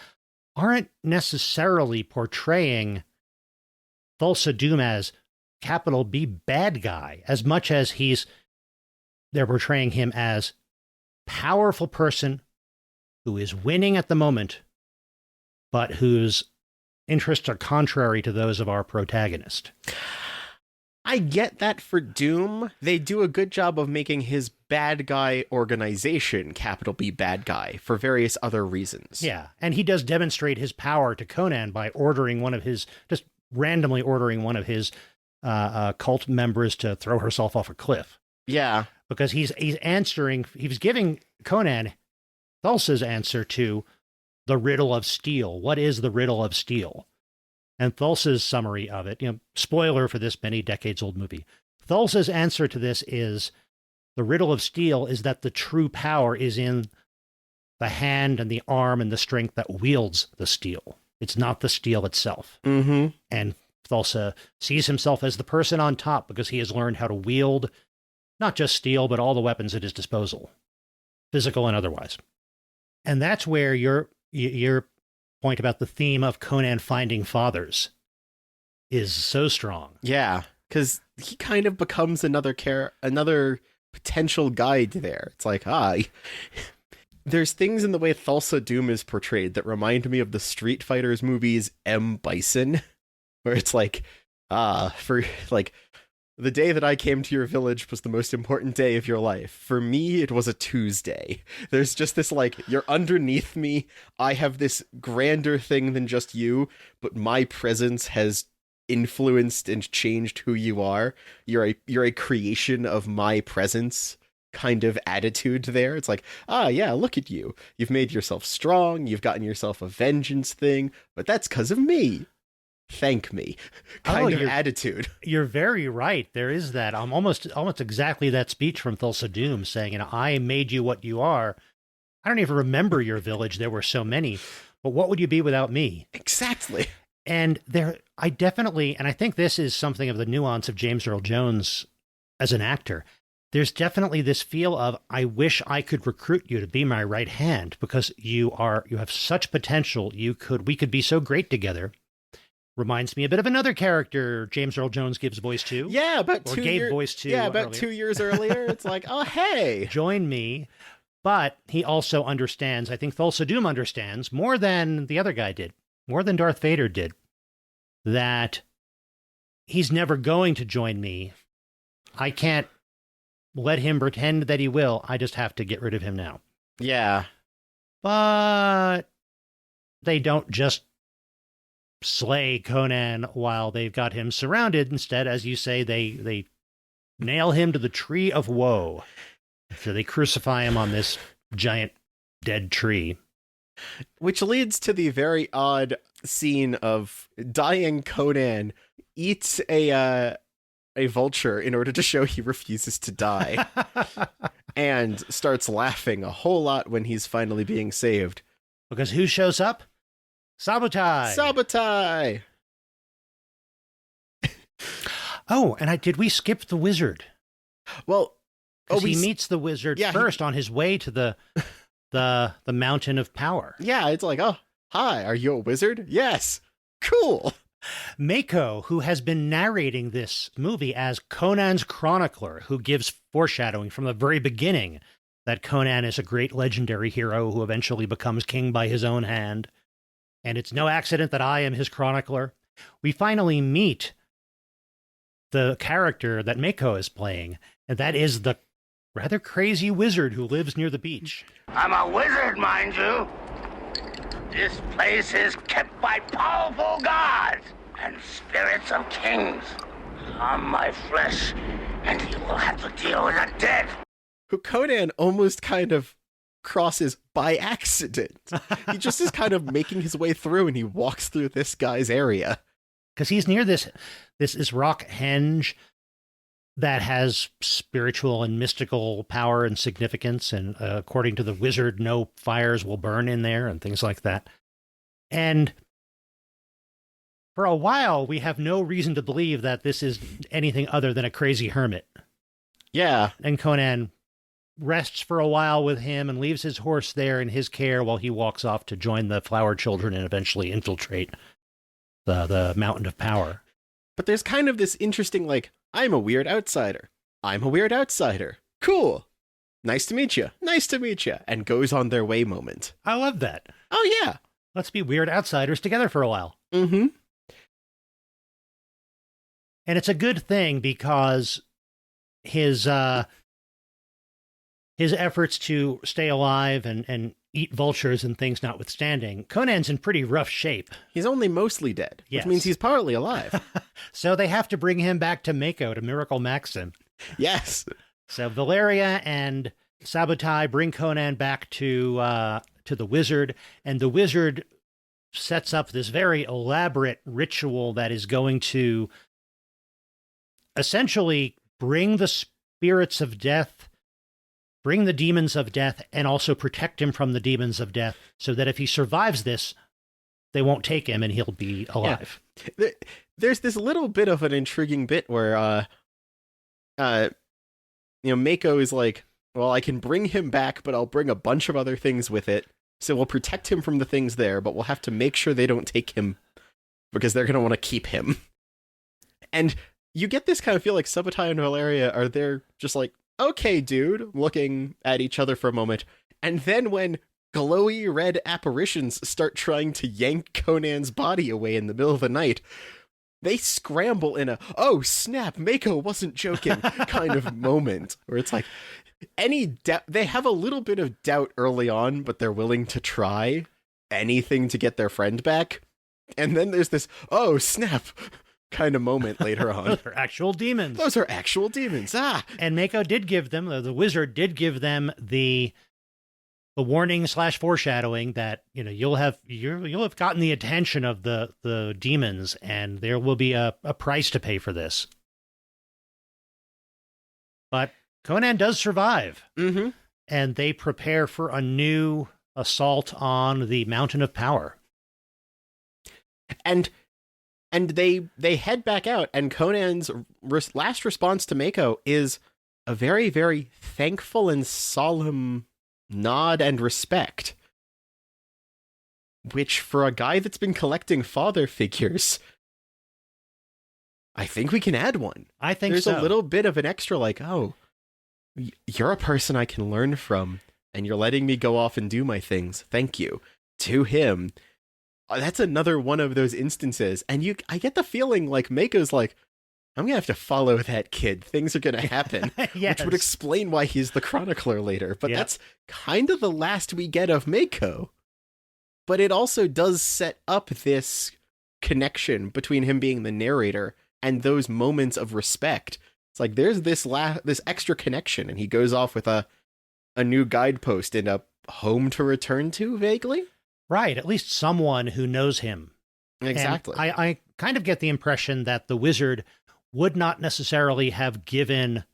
aren't necessarily portraying Thulsa Doom as capital B bad guy, as much as they're portraying him as powerful person who is winning at the moment, but whose interests are contrary to those of our protagonist. I get that for Doom. They do a good job of making his bad guy organization capital B bad guy for various other reasons. Yeah, and he does demonstrate his power to Conan by just randomly ordering one of his cult members to throw herself off a cliff. Yeah. Because he was giving Conan Thulsa's answer to the riddle of steel. What is the riddle of steel? And Thulsa's summary of it, spoiler for this many decades old movie. Thulsa's answer to this is the riddle of steel is that the true power is in the hand and the arm and the strength that wields the steel. It's not the steel itself. Mm-hmm. And Thulsa sees himself as the person on top because he has learned how to wield not just steel, but all the weapons at his disposal, physical and otherwise. And that's where your point about the theme of Conan finding fathers is so strong. Yeah, because he kind of becomes another potential guide there. It's like, there's things in the way Thulsa Doom is portrayed that remind me of the Street Fighters movies M. Bison, where it's like, for like, the day that I came to your village was the most important day of your life. For me, it was a Tuesday. There's just this, like, you're underneath me. I have this grander thing than just you, but my presence has influenced and changed who you are. You're a creation of my presence kind of attitude there. It's like, yeah, look at you. You've made yourself strong. You've gotten yourself a vengeance thing, but that's because of me. Thank me kind of attitude. You're very right. There is that. Almost exactly that speech from Thulsa Doom saying, I made you what you are. I don't even remember your village. There were so many, but what would you be without me? Exactly. And I think this is something of the nuance of James Earl Jones as an actor. There's definitely this feel of, I wish I could recruit you to be my right hand because you have such potential. We could be so great together. Reminds me a bit of another character James Earl Jones gives voice to. Yeah, about voice to. Yeah, about 2 years earlier. It's like, oh, hey. Join me. But he also understands, I think Thulsa Doom understands, more than the other guy did, more than Darth Vader did, that he's never going to join me. I can't let him pretend that he will. I just have to get rid of him now. Yeah. But they don't just slay Conan while they've got him surrounded. Instead, as you say, they nail him to the tree of woe. So they crucify him on this giant dead tree. Which leads to the very odd scene of dying Conan eats a vulture in order to show he refuses to die. And starts laughing a whole lot when he's finally being saved. Because who shows up? Sabotai! Sabotai! Oh, and did we skip the wizard? Well, he meets the wizard first on his way to the mountain of power. Yeah, it's like, oh, hi, are you a wizard? Yes. Cool. Mako, who has been narrating this movie as Conan's chronicler, who gives foreshadowing from the very beginning that Conan is a great legendary hero who eventually becomes king by his own hand. And it's no accident that I am his chronicler. We finally meet the character that Mako is playing, and that is the rather crazy wizard who lives near the beach. I'm a wizard, mind you. This place is kept by powerful gods and spirits of kings. On my flesh, and you will have to deal with the dead. Who Conan almost kind of crosses by accident. He just is kind of making his way through, and he walks through this guy's area. Because he's near this rock henge that has spiritual and mystical power and significance, and according to the wizard, no fires will burn in there and things like that. And for a while, we have no reason to believe that this is anything other than a crazy hermit. Yeah. And Conan rests for a while with him and leaves his horse there in his care while he walks off to join the Flower Children and eventually infiltrate the Mountain of Power. But there's kind of this interesting, like, I'm a weird outsider. I'm a weird outsider. Cool. Nice to meet you. Nice to meet you. And goes on their way moment. I love that. Oh, yeah. Let's be weird outsiders together for a while. Mm-hmm. And it's a good thing because his efforts to stay alive and eat vultures and things notwithstanding, Conan's in pretty rough shape. He's only mostly dead, yes. Which means he's partly alive. So they have to bring him back to Mako, to Miracle Maxim. Yes. So Valeria and Sabotai bring Conan back to the wizard, and the wizard sets up this very elaborate ritual that is going to essentially bring the spirits of death, bring the demons of death, and also protect him from the demons of death, so that if he survives this, they won't take him and he'll be alive. Yeah. There's this little bit of an intriguing bit where, Mako is like, well, I can bring him back, but I'll bring a bunch of other things with it. So we'll protect him from the things there, but we'll have to make sure they don't take him because they're going to want to keep him. And you get this kind of feel like Sabotai and Valeria are there just like, okay, dude, looking at each other for a moment. And then when glowy red apparitions start trying to yank Conan's body away in the middle of the night, they scramble in a, oh, snap, Mako wasn't joking kind of moment where it's like, they have a little bit of doubt early on, but they're willing to try anything to get their friend back. And then there's this, oh, snap, kind of moment later on. Those are actual demons. Those are actual demons. Ah, And Mako did give them, the wizard did give them the warning / foreshadowing that, you'll have gotten the attention of the demons, and there will be a price to pay for this. But Conan does survive, and they prepare for a new assault on the Mountain of Power. And they head back out, and Conan's last response to Mako is a very, very thankful and solemn nod and respect. Which, for a guy that's been collecting father figures, I think we can add one. I think There's so. a little bit of an extra, like, oh, you're a person I can learn from, and you're letting me go off and do my things. Thank you. To him. That's another one of those instances. And I get the feeling like Mako's like, I'm going to have to follow that kid. Things are going to happen. Yes. Which would explain why he's the chronicler later. But Yep. that's kind of the last we get of Mako. But it also does set up this connection between him being the narrator and those moments of respect. It's like there's this extra connection, and he goes off with a new guidepost and a home to return to, vaguely. Right, at least someone who knows him. Exactly. And I kind of get the impression that the wizard would not necessarily have given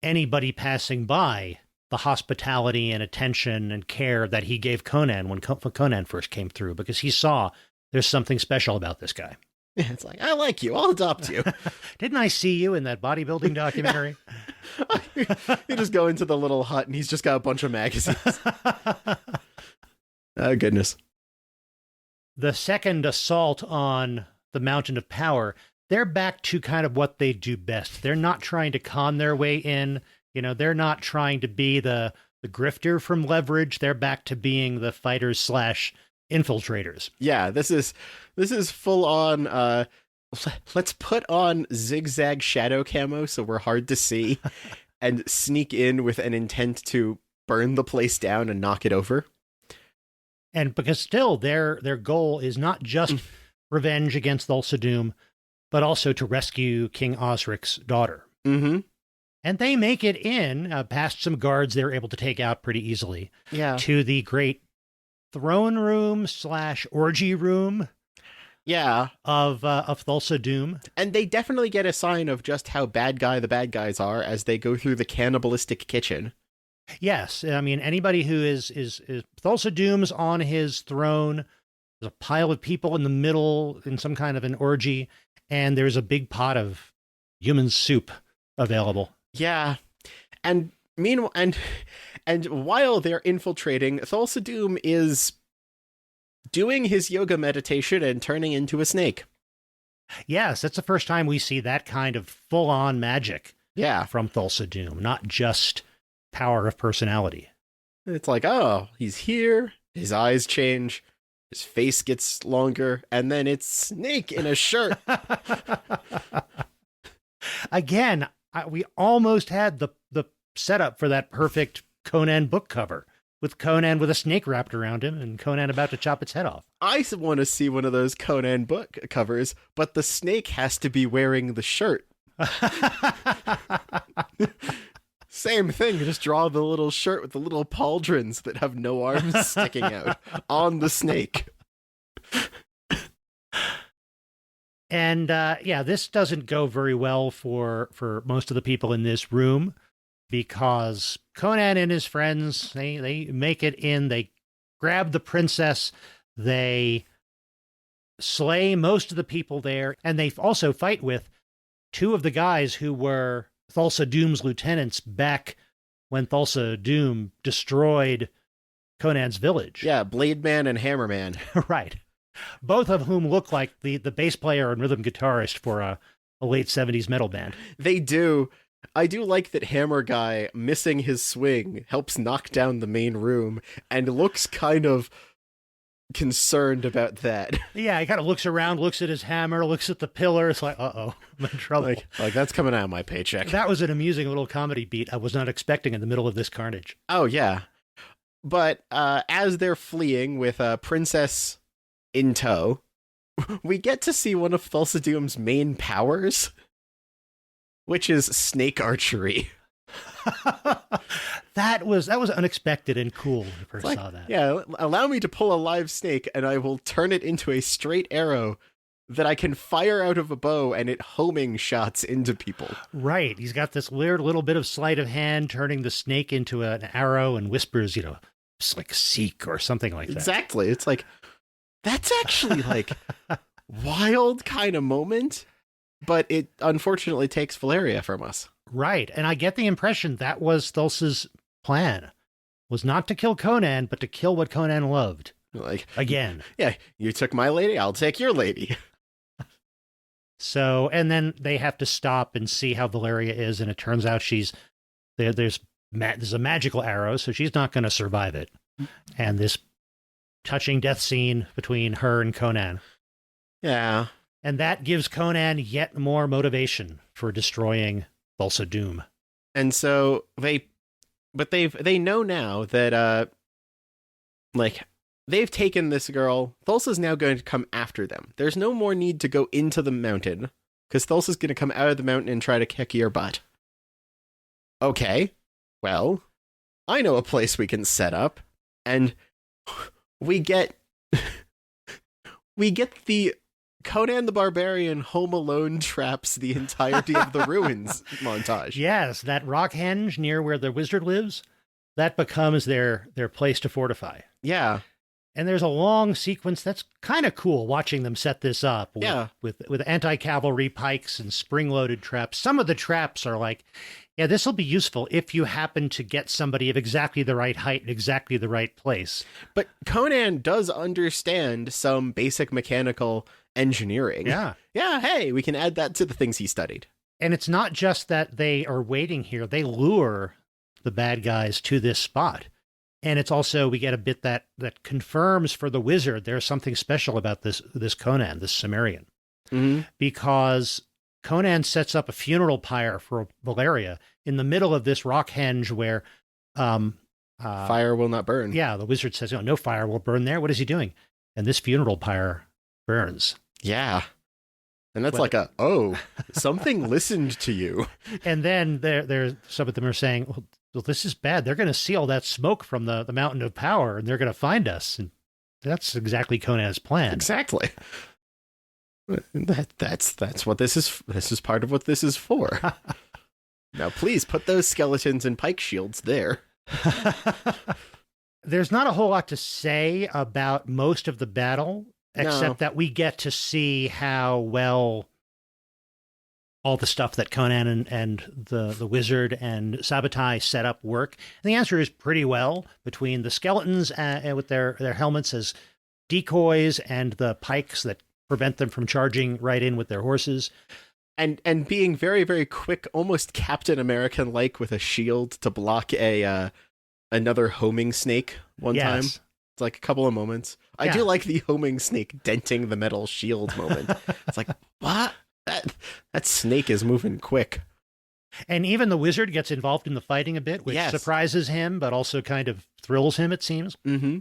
anybody passing by the hospitality and attention and care that he gave Conan when Conan first came through, because he saw there's something special about this guy. It's like, I like you. I'll adopt you. Didn't I see you in that bodybuilding documentary? You just go into the little hut, and he's just got a bunch of magazines. Oh, goodness. The second assault on the Mountain of Power, they're back to kind of what they do best. They're not trying to con their way in. They're not trying to be the grifter from Leverage. They're back to being the fighters / infiltrators. Yeah, this is full on, let's put on zigzag shadow camo so we're hard to see and sneak in with an intent to burn the place down and knock it over. And because still their goal is not just revenge against Thulsa Doom, but also to rescue King Osric's daughter. Mm-hmm. And they make it in, past some guards they're able to take out pretty easily, Yeah. to the great throne room / orgy room Yeah. of Thulsa Doom. And they definitely get a sign of just how bad the bad guys are as they go through the cannibalistic kitchen. Yes, I mean, anybody who is Thulsa Doom's on his throne. There's a pile of people in the middle in some kind of an orgy, and there's a big pot of human soup available. Yeah. And meanwhile, and while they're infiltrating, Thulsa Doom is doing his yoga meditation and turning into a snake. Yes, that's the first time we see that kind of full-on magic Yeah. from Thulsa Doom, not just power of personality. It's like, oh, he's here, his eyes change, his face gets longer, and then it's Snake in a shirt. Again, we almost had the setup for that perfect Conan book cover, with Conan with a snake wrapped around him and Conan about to chop its head off. I want to see one of those Conan book covers, but the snake has to be wearing the shirt. Same thing, just draw the little shirt with the little pauldrons that have no arms sticking out on the snake. And this doesn't go very well for most of the people in this room, because Conan and his friends, they make it in, they grab the princess, they slay most of the people there, and they also fight with two of the guys who were Thulsa Doom's lieutenants back when Thulsa Doom destroyed Conan's village. Yeah, Blade Man and Hammer Man. Right. Both of whom look like the bass player and rhythm guitarist for a late 70s metal band. They do. I do like that Hammer Guy, missing his swing, helps knock down the main room and looks kind of concerned about that. Yeah, he kind of looks around, looks at his hammer, looks at the pillar. It's like, uh-oh, I'm in trouble. Like that's coming out of my paycheck. That was an amusing little comedy beat I was not expecting in the middle of this carnage. Oh, yeah. But as they're fleeing with Princess in tow, we get to see one of Thulsa Doom's main powers, which is snake archery. That was unexpected and cool when I first saw that. Yeah, allow me to pull a live snake and I will turn it into a straight arrow that I can fire out of a bow and it homing shots into people. Right. He's got this weird little bit of sleight of hand, turning the snake into an arrow and whispers, it's like seek or something like that. Exactly. It's like, that's actually like wild kind of moment, but it unfortunately takes Valeria from us. Right. And I get the impression that was Thulsa's plan, was not to kill Conan, but to kill what Conan loved. Like, again. Yeah, you took my lady, I'll take your lady. So, and then they have to stop and see how Valeria is, and it turns out there's a magical arrow, so she's not going to survive it. And this touching death scene between her and Conan. Yeah. And that gives Conan yet more motivation for destroying Thulsa Doom. And so they know now that they've taken this girl. Thulsa's now going to come after them. There's no more need to go into the mountain, because Thulsa's going to come out of the mountain and try to kick your butt. Okay, well, I know a place we can set up, and we get the Conan the Barbarian Home Alone traps the entirety of the ruins montage. Yes, that rock henge near where the wizard lives, that becomes their place to fortify. Yeah. And there's a long sequence that's kind of cool watching them set this up with anti-cavalry pikes and spring-loaded traps. Some of the traps are like, yeah, this will be useful if you happen to get somebody of exactly the right height in exactly the right place. But Conan does understand some basic mechanical engineering. Yeah. Yeah, hey, we can add that to the things he studied. And it's not just that they are waiting here. They lure the bad guys to this spot. And it's also, we get a bit that confirms for the wizard there's something special about this Conan, this Cimmerian. Mm-hmm. Because Conan sets up a funeral pyre for Valeria in the middle of this rock henge where... fire will not burn. Yeah, the wizard says, no fire will burn there. What is he doing? And this funeral pyre burns. Yeah. And that's something listened to you. And then there some of them are saying, well, this is bad. They're going to see all that smoke from the mountain of power, and they're going to find us. And that's exactly Conan's plan. Exactly. That's what this is. This is part of what this is for. Now, please put those skeletons and pike shields there. There's not a whole lot to say about most of the battle, except that we get to see how well all the stuff that Conan and the wizard and Sabbatai set up work. And the answer is pretty well, between the skeletons with their helmets as decoys and the pikes that prevent them from charging right in with their horses. And being very, very quick, almost Captain American-like, with a shield to block another homing snake time. It's like a couple of moments. I do like the homing snake denting the metal shield moment. It's like, what? That snake is moving quick. And even the wizard gets involved in the fighting a bit, which surprises him, but also kind of thrills him, it seems. Mm-hmm.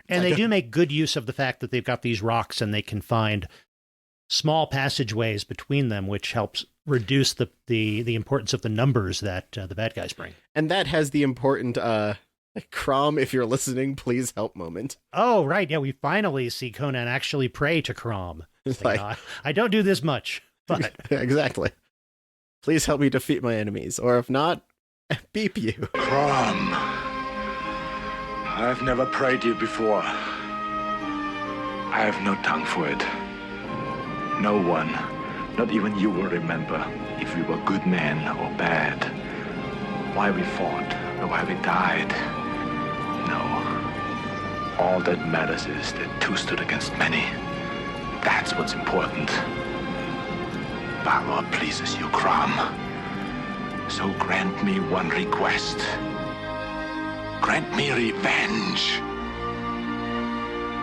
And they do make good use of the fact that they've got these rocks and they can find small passageways between them, which helps reduce the importance of the numbers that the bad guys bring. And that has the important Crom, if you're listening, please help moment. Oh, right. Yeah, we finally see Conan actually pray to Crom. I don't do this much, but... Exactly. Please help me defeat my enemies, or if not, beep you. Crom, I've never prayed you before. I have no tongue for it. No one, not even you, will remember if we were good men or bad, why we fought or why we died. No. All that matters is that two stood against many. That's what's important. Valor pleases you, Crom. So grant me one request. Grant me revenge.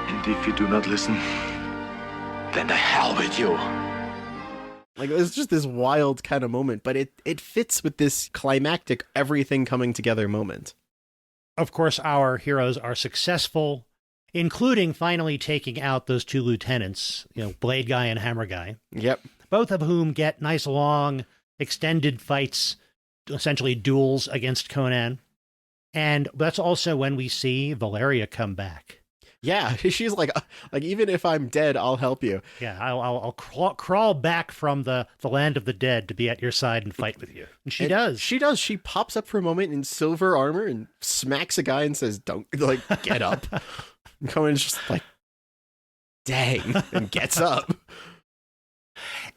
And if you do not listen, then to hell with you. Like, it's just this wild kind of moment, but it fits with this climactic everything coming together moment. Of course, our heroes are successful, including finally taking out those two lieutenants, Blade Guy and Hammer Guy, Yep. both of whom get nice long extended fights, essentially duels against Conan. And that's also when we see Valeria come back. Yeah, she's like even if I'm dead, I'll help you. Yeah, I'll crawl back from the land of the dead to be at your side and fight with you. And she does. She does. She pops up for a moment in silver armor and smacks a guy and says, "Don't get up." And Conan's just like, "Dang," and gets up.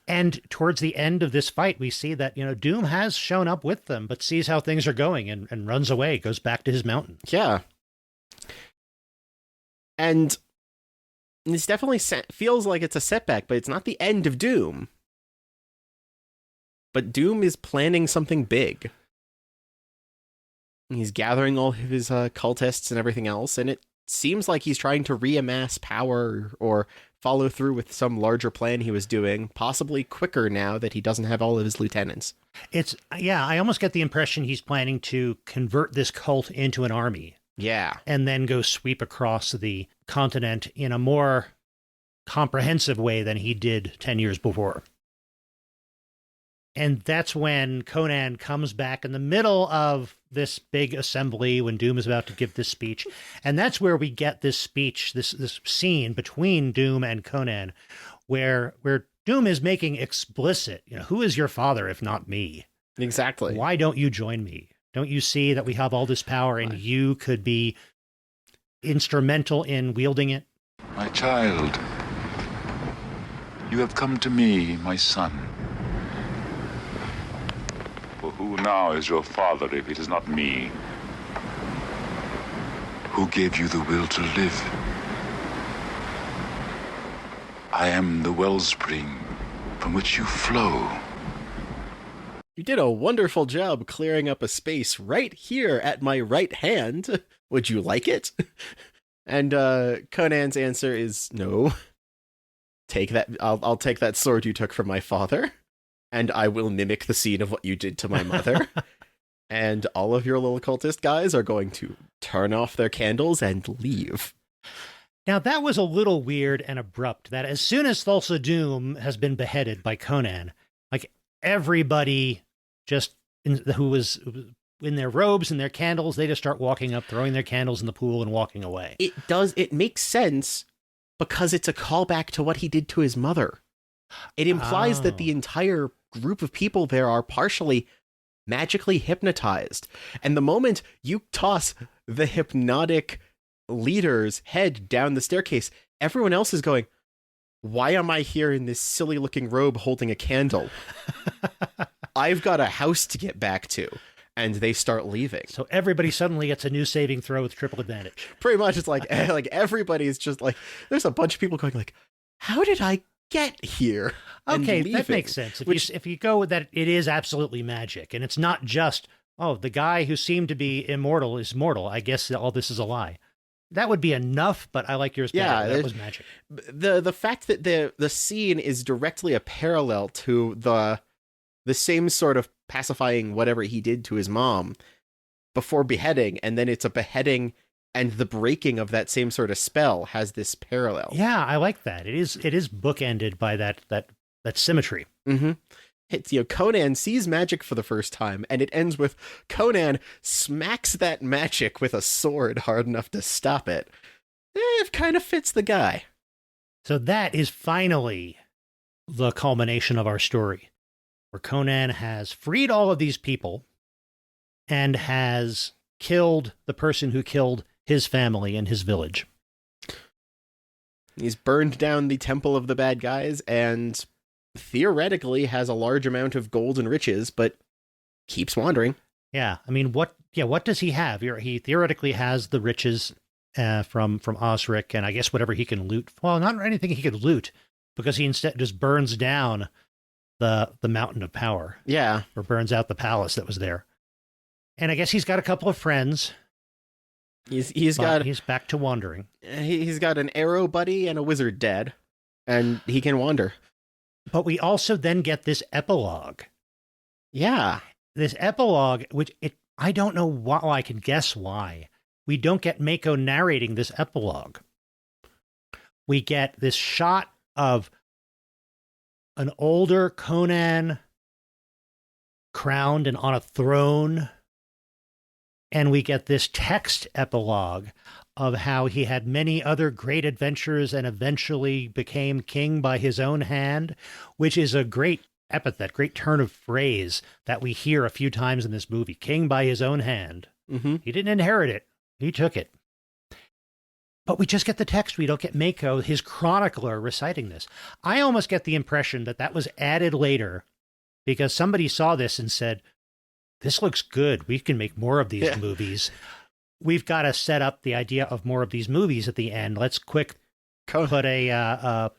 And towards the end of this fight, we see that, Doom has shown up with them, but sees how things are going and runs away, goes back to his mountain. Yeah. And this definitely feels like it's a setback, but it's not the end of Doom. But Doom is planning something big. He's gathering all of his cultists and everything else, and it seems like he's trying to reamass power or follow through with some larger plan he was doing, possibly quicker now that he doesn't have all of his lieutenants. I almost get the impression he's planning to convert this cult into an army. Yeah. And then go sweep across the continent in a more comprehensive way than he did 10 years before. And that's when Conan comes back in the middle of this big assembly when Doom is about to give this speech. And that's where we get this speech, this scene between Doom and Conan, where Doom is making explicit, who is your father if not me? Exactly. Why don't you join me? Don't you see that we have all this power and you could be instrumental in wielding it? My child, you have come to me, my son. For who now is your father if it is not me? Who gave you the will to live? I am the wellspring from which you flow. You did a wonderful job clearing up a space right here at my right hand. Would you like it? And Conan's answer is no. Take that. I'll take that sword you took from my father, and I will mimic the scene of what you did to my mother. And all of your little cultist guys are going to turn off their candles and leave. Now, that was a little weird and abrupt, that as soon as Thulsa Doom has been beheaded by Conan, like everybody who was in their robes and their candles, they just start walking up, throwing their candles in the pool and walking away. It makes sense because it's a callback to what he did to his mother. It implies that the entire group of people there are partially magically hypnotized. And the moment you toss the hypnotic leader's head down the staircase, everyone else is going, why am I here in this silly looking robe holding a candle? I've got a house to get back to. And they start leaving. So everybody suddenly gets a new saving throw with triple advantage. Pretty much, it's like everybody's just like, there's a bunch of people going like, how did I get here? Okay, that makes sense. If you go with that, it is absolutely magic. And it's not just, the guy who seemed to be immortal is mortal. I guess all this is a lie. That would be enough, but I like yours better. Yeah, that was magic. The fact that the scene is directly a parallel to the same sort of pacifying whatever he did to his mom before beheading, and then it's a beheading and the breaking of that same sort of spell has this parallel. Yeah, I like that. It is bookended by that symmetry. Mm-hmm. It's, Conan sees magic for the first time, and it ends with Conan smacks that magic with a sword hard enough to stop it. It kind of fits the guy. So that is finally the culmination of our story, where Conan has freed all of these people and has killed the person who killed his family and his village. He's burned down the temple of the bad guys and theoretically has a large amount of gold and riches, but keeps wandering. Yeah, I mean, what does he have? He theoretically has the riches from Osric, and I guess whatever he can loot. Well, not anything he could loot, because he instead just burns down the mountain of power. Yeah. Or burns out the palace that was there. And I guess he's got a couple of friends. He's back to wandering. He's got an arrow buddy and a wizard dad, and he can wander. But we also then get this epilogue. Yeah. This epilogue, which I don't know why, I can guess why. We don't get Mako narrating this epilogue. We get this shot of an older Conan crowned and on a throne. And we get this text epilogue of how he had many other great adventures and eventually became king by his own hand, which is a great epithet, great turn of phrase that we hear a few times in this movie. King by his own hand. Mm-hmm. He didn't inherit it. He took it. But we just get the text. We don't get Mako, his chronicler, reciting this. I almost get the impression that that was added later because somebody saw this and said, this looks good. We can make more of these movies. We've got to set up the idea of more of these movies at the end. Let's put a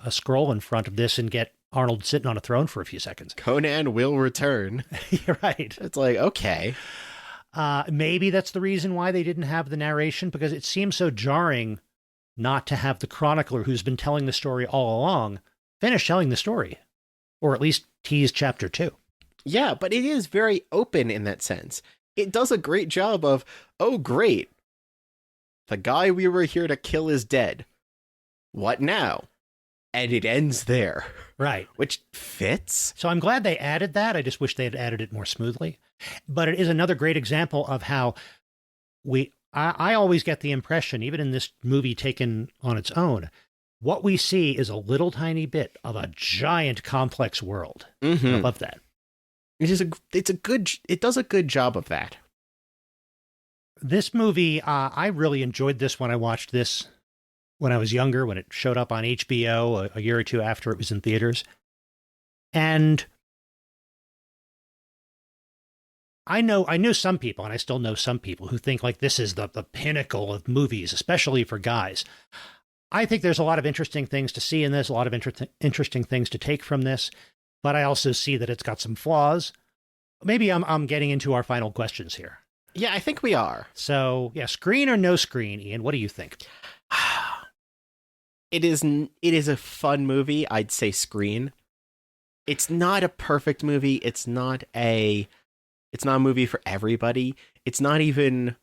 scroll in front of this and get Arnold sitting on a throne for a few seconds. Conan will return. You're right. It's like, okay. Maybe that's the reason why they didn't have the narration, because it seems so jarring not to have the chronicler who's been telling the story all along finish telling the story, or at least tease chapter 2. Yeah, but it is very open in that sense. It does a great job of, oh, great. The guy we were here to kill is dead. What now? And it ends there. Right. Which fits. So I'm glad they added that. I just wish they had added it more smoothly. But it is another great example of how I always get the impression, even in this movie taken on its own, what we see is a little tiny bit of a giant complex world. Mm-hmm. I love that. It does a good job of that. This movie, I really enjoyed this when I watched this when I was younger, when it showed up on HBO a year or two after it was in theaters. And I know some people, and I still know some people, who think like this is the pinnacle of movies, especially for guys. I think there's a lot of interesting things to see in this, a lot of interesting things to take from this, but I also see that it's got some flaws. Maybe I'm getting into our final questions here. Yeah, I think we are. So, yeah, screen or no screen, Ian? What do you think? It is a fun movie. I'd say screen. It's not a perfect movie. It's not a movie for everybody. It's not even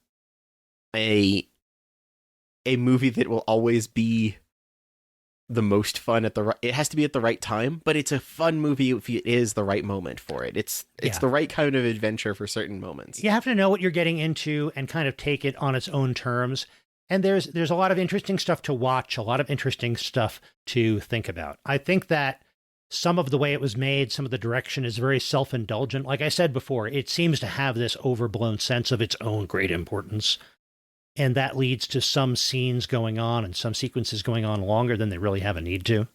a movie that will always be the most fun it has to be at the right time, but it's a fun movie if it is the right moment for it. It's the right kind of adventure for certain moments. You have to know what you're getting into and kind of take it on its own terms. And there's a lot of interesting stuff to watch, a lot of interesting stuff to think about. I think that some of the way it was made, some of the direction is very self-indulgent. Like I said before, it seems to have this overblown sense of its own great importance. And that leads to some scenes going on and some sequences going on longer than they really have a need to.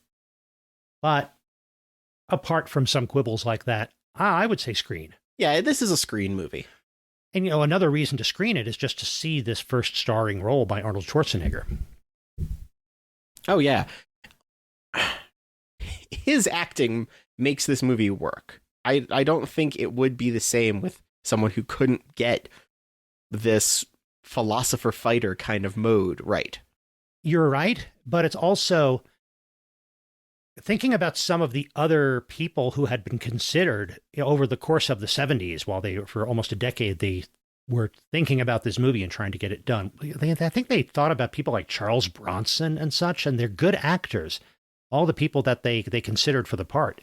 But apart from some quibbles like that, I would say screen. Yeah, this is a screen movie. And, another reason to screen it is just to see this first starring role by Arnold Schwarzenegger. Oh, yeah. His acting makes this movie work. I don't think it would be the same with someone who couldn't get this philosopher fighter kind of mode right. You're right, but it's also thinking about some of the other people who had been considered over the course of the 70s, while for almost a decade, they were thinking about this movie and trying to get it done. I think they thought about people like Charles Bronson and such, and they're good actors, all the people that they considered for the part.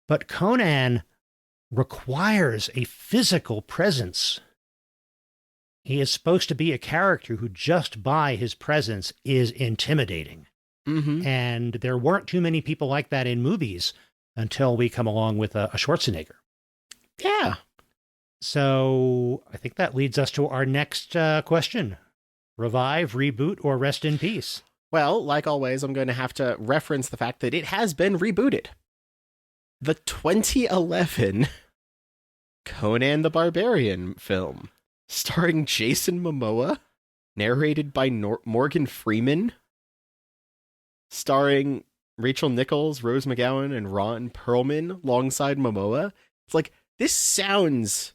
But Conan requires a physical presence. He is supposed to be a character who just by his presence is intimidating. Mm-hmm. And there weren't too many people like that in movies until we come along with a Schwarzenegger. Yeah. So I think that leads us to our next question. Revive, reboot, or rest in peace? Well, like always, I'm going to have to reference the fact that it has been rebooted. The 2011 Conan the Barbarian film, starring Jason Momoa, narrated by Morgan Freeman, starring Rachel Nichols, Rose McGowan, and Ron Perlman alongside Momoa. It's like, this sounds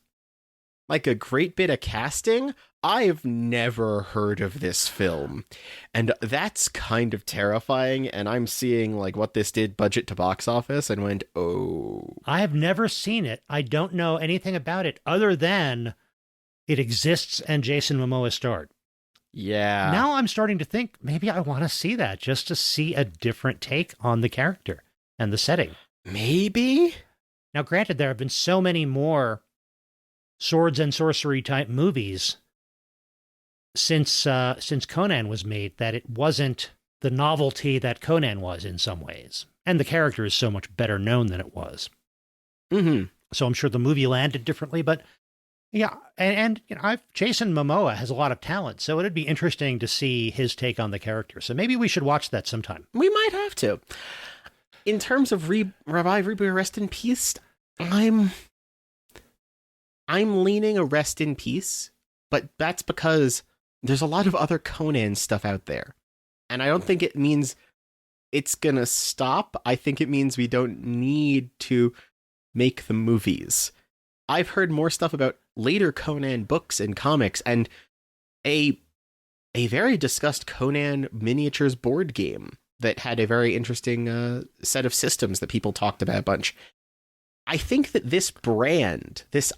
like a great bit of casting. I've never heard of this film, and that's kind of terrifying. And I'm seeing like what this did budget to box office and went, oh. I have never seen it. I don't know anything about it other than it exists and Jason Momoa starred. Yeah. Now I'm starting to think maybe I want to see that, just to see a different take on the character and the setting. Maybe? Now, granted, there have been so many more swords and sorcery type movies since Conan was made that it wasn't the novelty that Conan was in some ways. And the character is so much better known than it was. Mm-hmm. So I'm sure the movie landed differently, but yeah, and you know, Jason Momoa has a lot of talent, so it'd be interesting to see his take on the character. So maybe we should watch that sometime. We might have to. In terms of revive, reboot, rest in peace, I'm leaning a rest in peace, but that's because there's a lot of other Conan stuff out there. And I don't think it means it's gonna stop. I think it means we don't need to make the movies. I've heard more stuff about later Conan books and comics, and a very discussed Conan miniatures board game that had a very interesting set of systems that people talked about a bunch. I think that this brand, this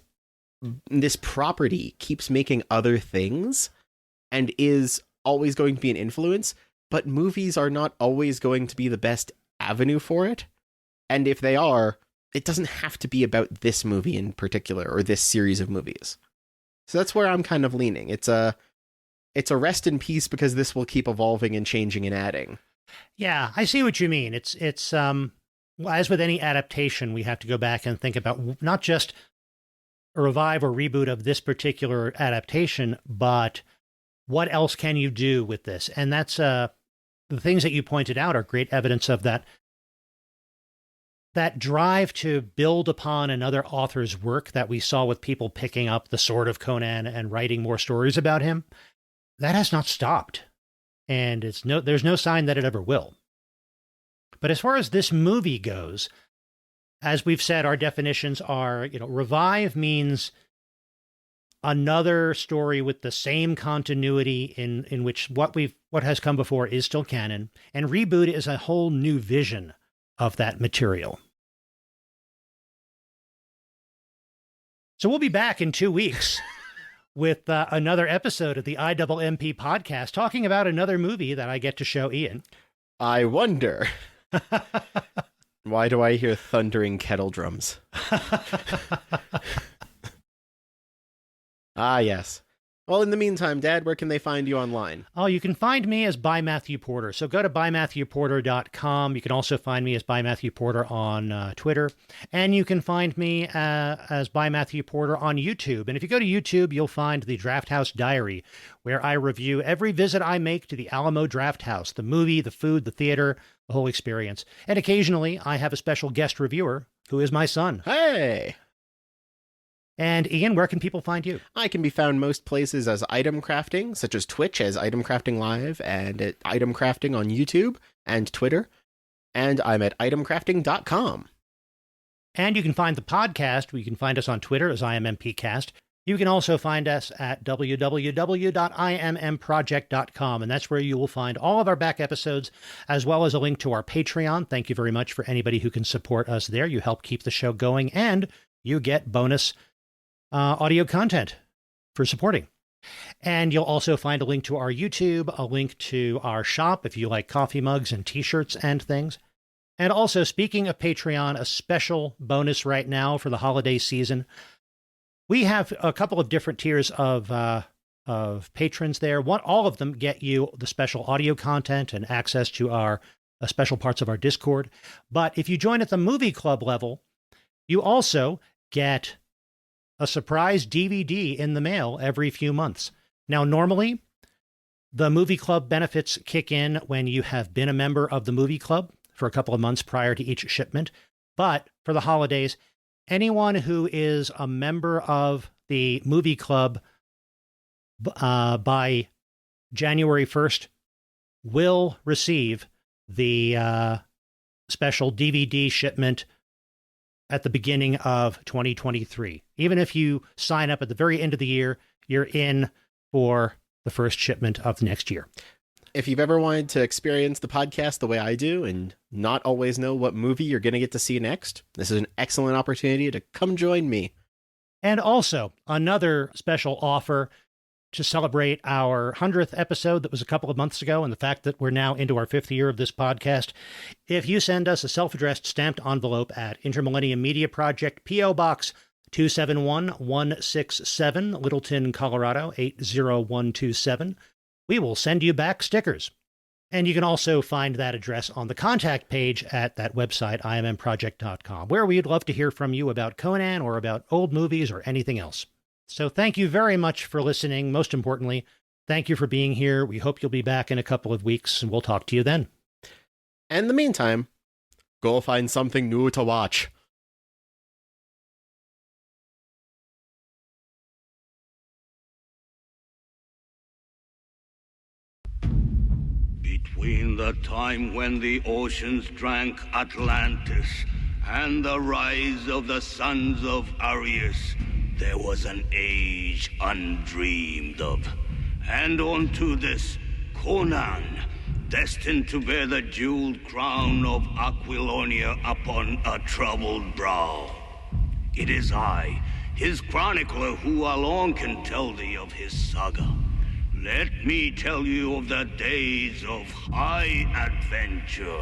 property keeps making other things and is always going to be an influence, but movies are not always going to be the best avenue for it. And if they are, it doesn't have to be about this movie in particular or this series of movies. So that's where I'm kind of leaning. It's a rest in peace because this will keep evolving and changing and adding. Yeah, I see what you mean. It's as with any adaptation, we have to go back and think about not just a revive or reboot of this particular adaptation, but what else can you do with this? And that's the things that you pointed out are great evidence of that drive to build upon another author's work that we saw with people picking up the Sword of Conan and writing more stories about him. That has not stopped. And there's no sign that it ever will. But as far as this movie goes, as we've said, our definitions are, revive means another story with the same continuity in which what has come before is still canon, and reboot is a whole new vision of that material. So we'll be back in 2 weeks with another episode of the IMMP podcast, talking about another movie that I get to show Ian. I wonder. Why do I hear thundering kettle drums? Ah, yes. Well, in the meantime, Dad, where can they find you online? Oh, you can find me as By Matthew Porter. So go to bymatthewporter.com. You can also find me as By Matthew Porter on Twitter. And you can find me as By Matthew Porter on YouTube. And if you go to YouTube, you'll find the Draft House Diary, where I review every visit I make to the Alamo Draft House, the movie, the food, the theater, the whole experience. And occasionally, I have a special guest reviewer who is my son. Hey! And Ian, where can people find you? I can be found most places as Item Crafting, such as Twitch as Item Crafting Live, and at Item Crafting on YouTube and Twitter. And I'm at itemcrafting.com. And you can find the podcast. You can find us on Twitter as IMMPcast. You can also find us at www.immproject.com, and that's where you will find all of our back episodes, as well as a link to our Patreon. Thank you very much for anybody who can support us there. You help keep the show going, and you get bonus audio content for supporting. And you'll also find a link to our YouTube, a link to our shop if you like coffee mugs and t-shirts and things. And also, speaking of Patreon, a special bonus right now for the holiday season. We have a couple of different tiers of patrons there. All of them get you the special audio content and access to our special parts of our Discord. But if you join at the movie club level, you also get a surprise DVD in the mail every few months. Now, normally, the movie club benefits kick in when you have been a member of the movie club for a couple of months prior to each shipment. But for the holidays, anyone who is a member of the movie club by January 1st will receive the special DVD shipment at the beginning of 2023. Even if you sign up at the very end of the year, you're in for the first shipment of the next year. If you've ever wanted to experience the podcast the way I do and not always know what movie you're going to get to see next, this is an excellent opportunity to come join me. And also, another special offer. to celebrate our 100th episode that was a couple of months ago and the fact that we're now into our 5th year of this podcast, if you send us a self-addressed stamped envelope at Intermillennium Media Project, P.O. Box 271167, Littleton, Colorado 80127, we will send you back stickers. And you can also find that address on the contact page at that website, immproject.com, where we'd love to hear from you about Conan or about old movies or anything else. So thank you very much for listening. Most importantly, thank you for being here. We hope you'll be back in a couple of weeks, and we'll talk to you then. And in the meantime, go find something new to watch. Between the time when the oceans drank Atlantis and the rise of the sons of Arius, there was an age undreamed of. And unto this, Conan, destined to bear the jeweled crown of Aquilonia upon a troubled brow. It is I, his chronicler, who alone can tell thee of his saga. Let me tell you of the days of high adventure.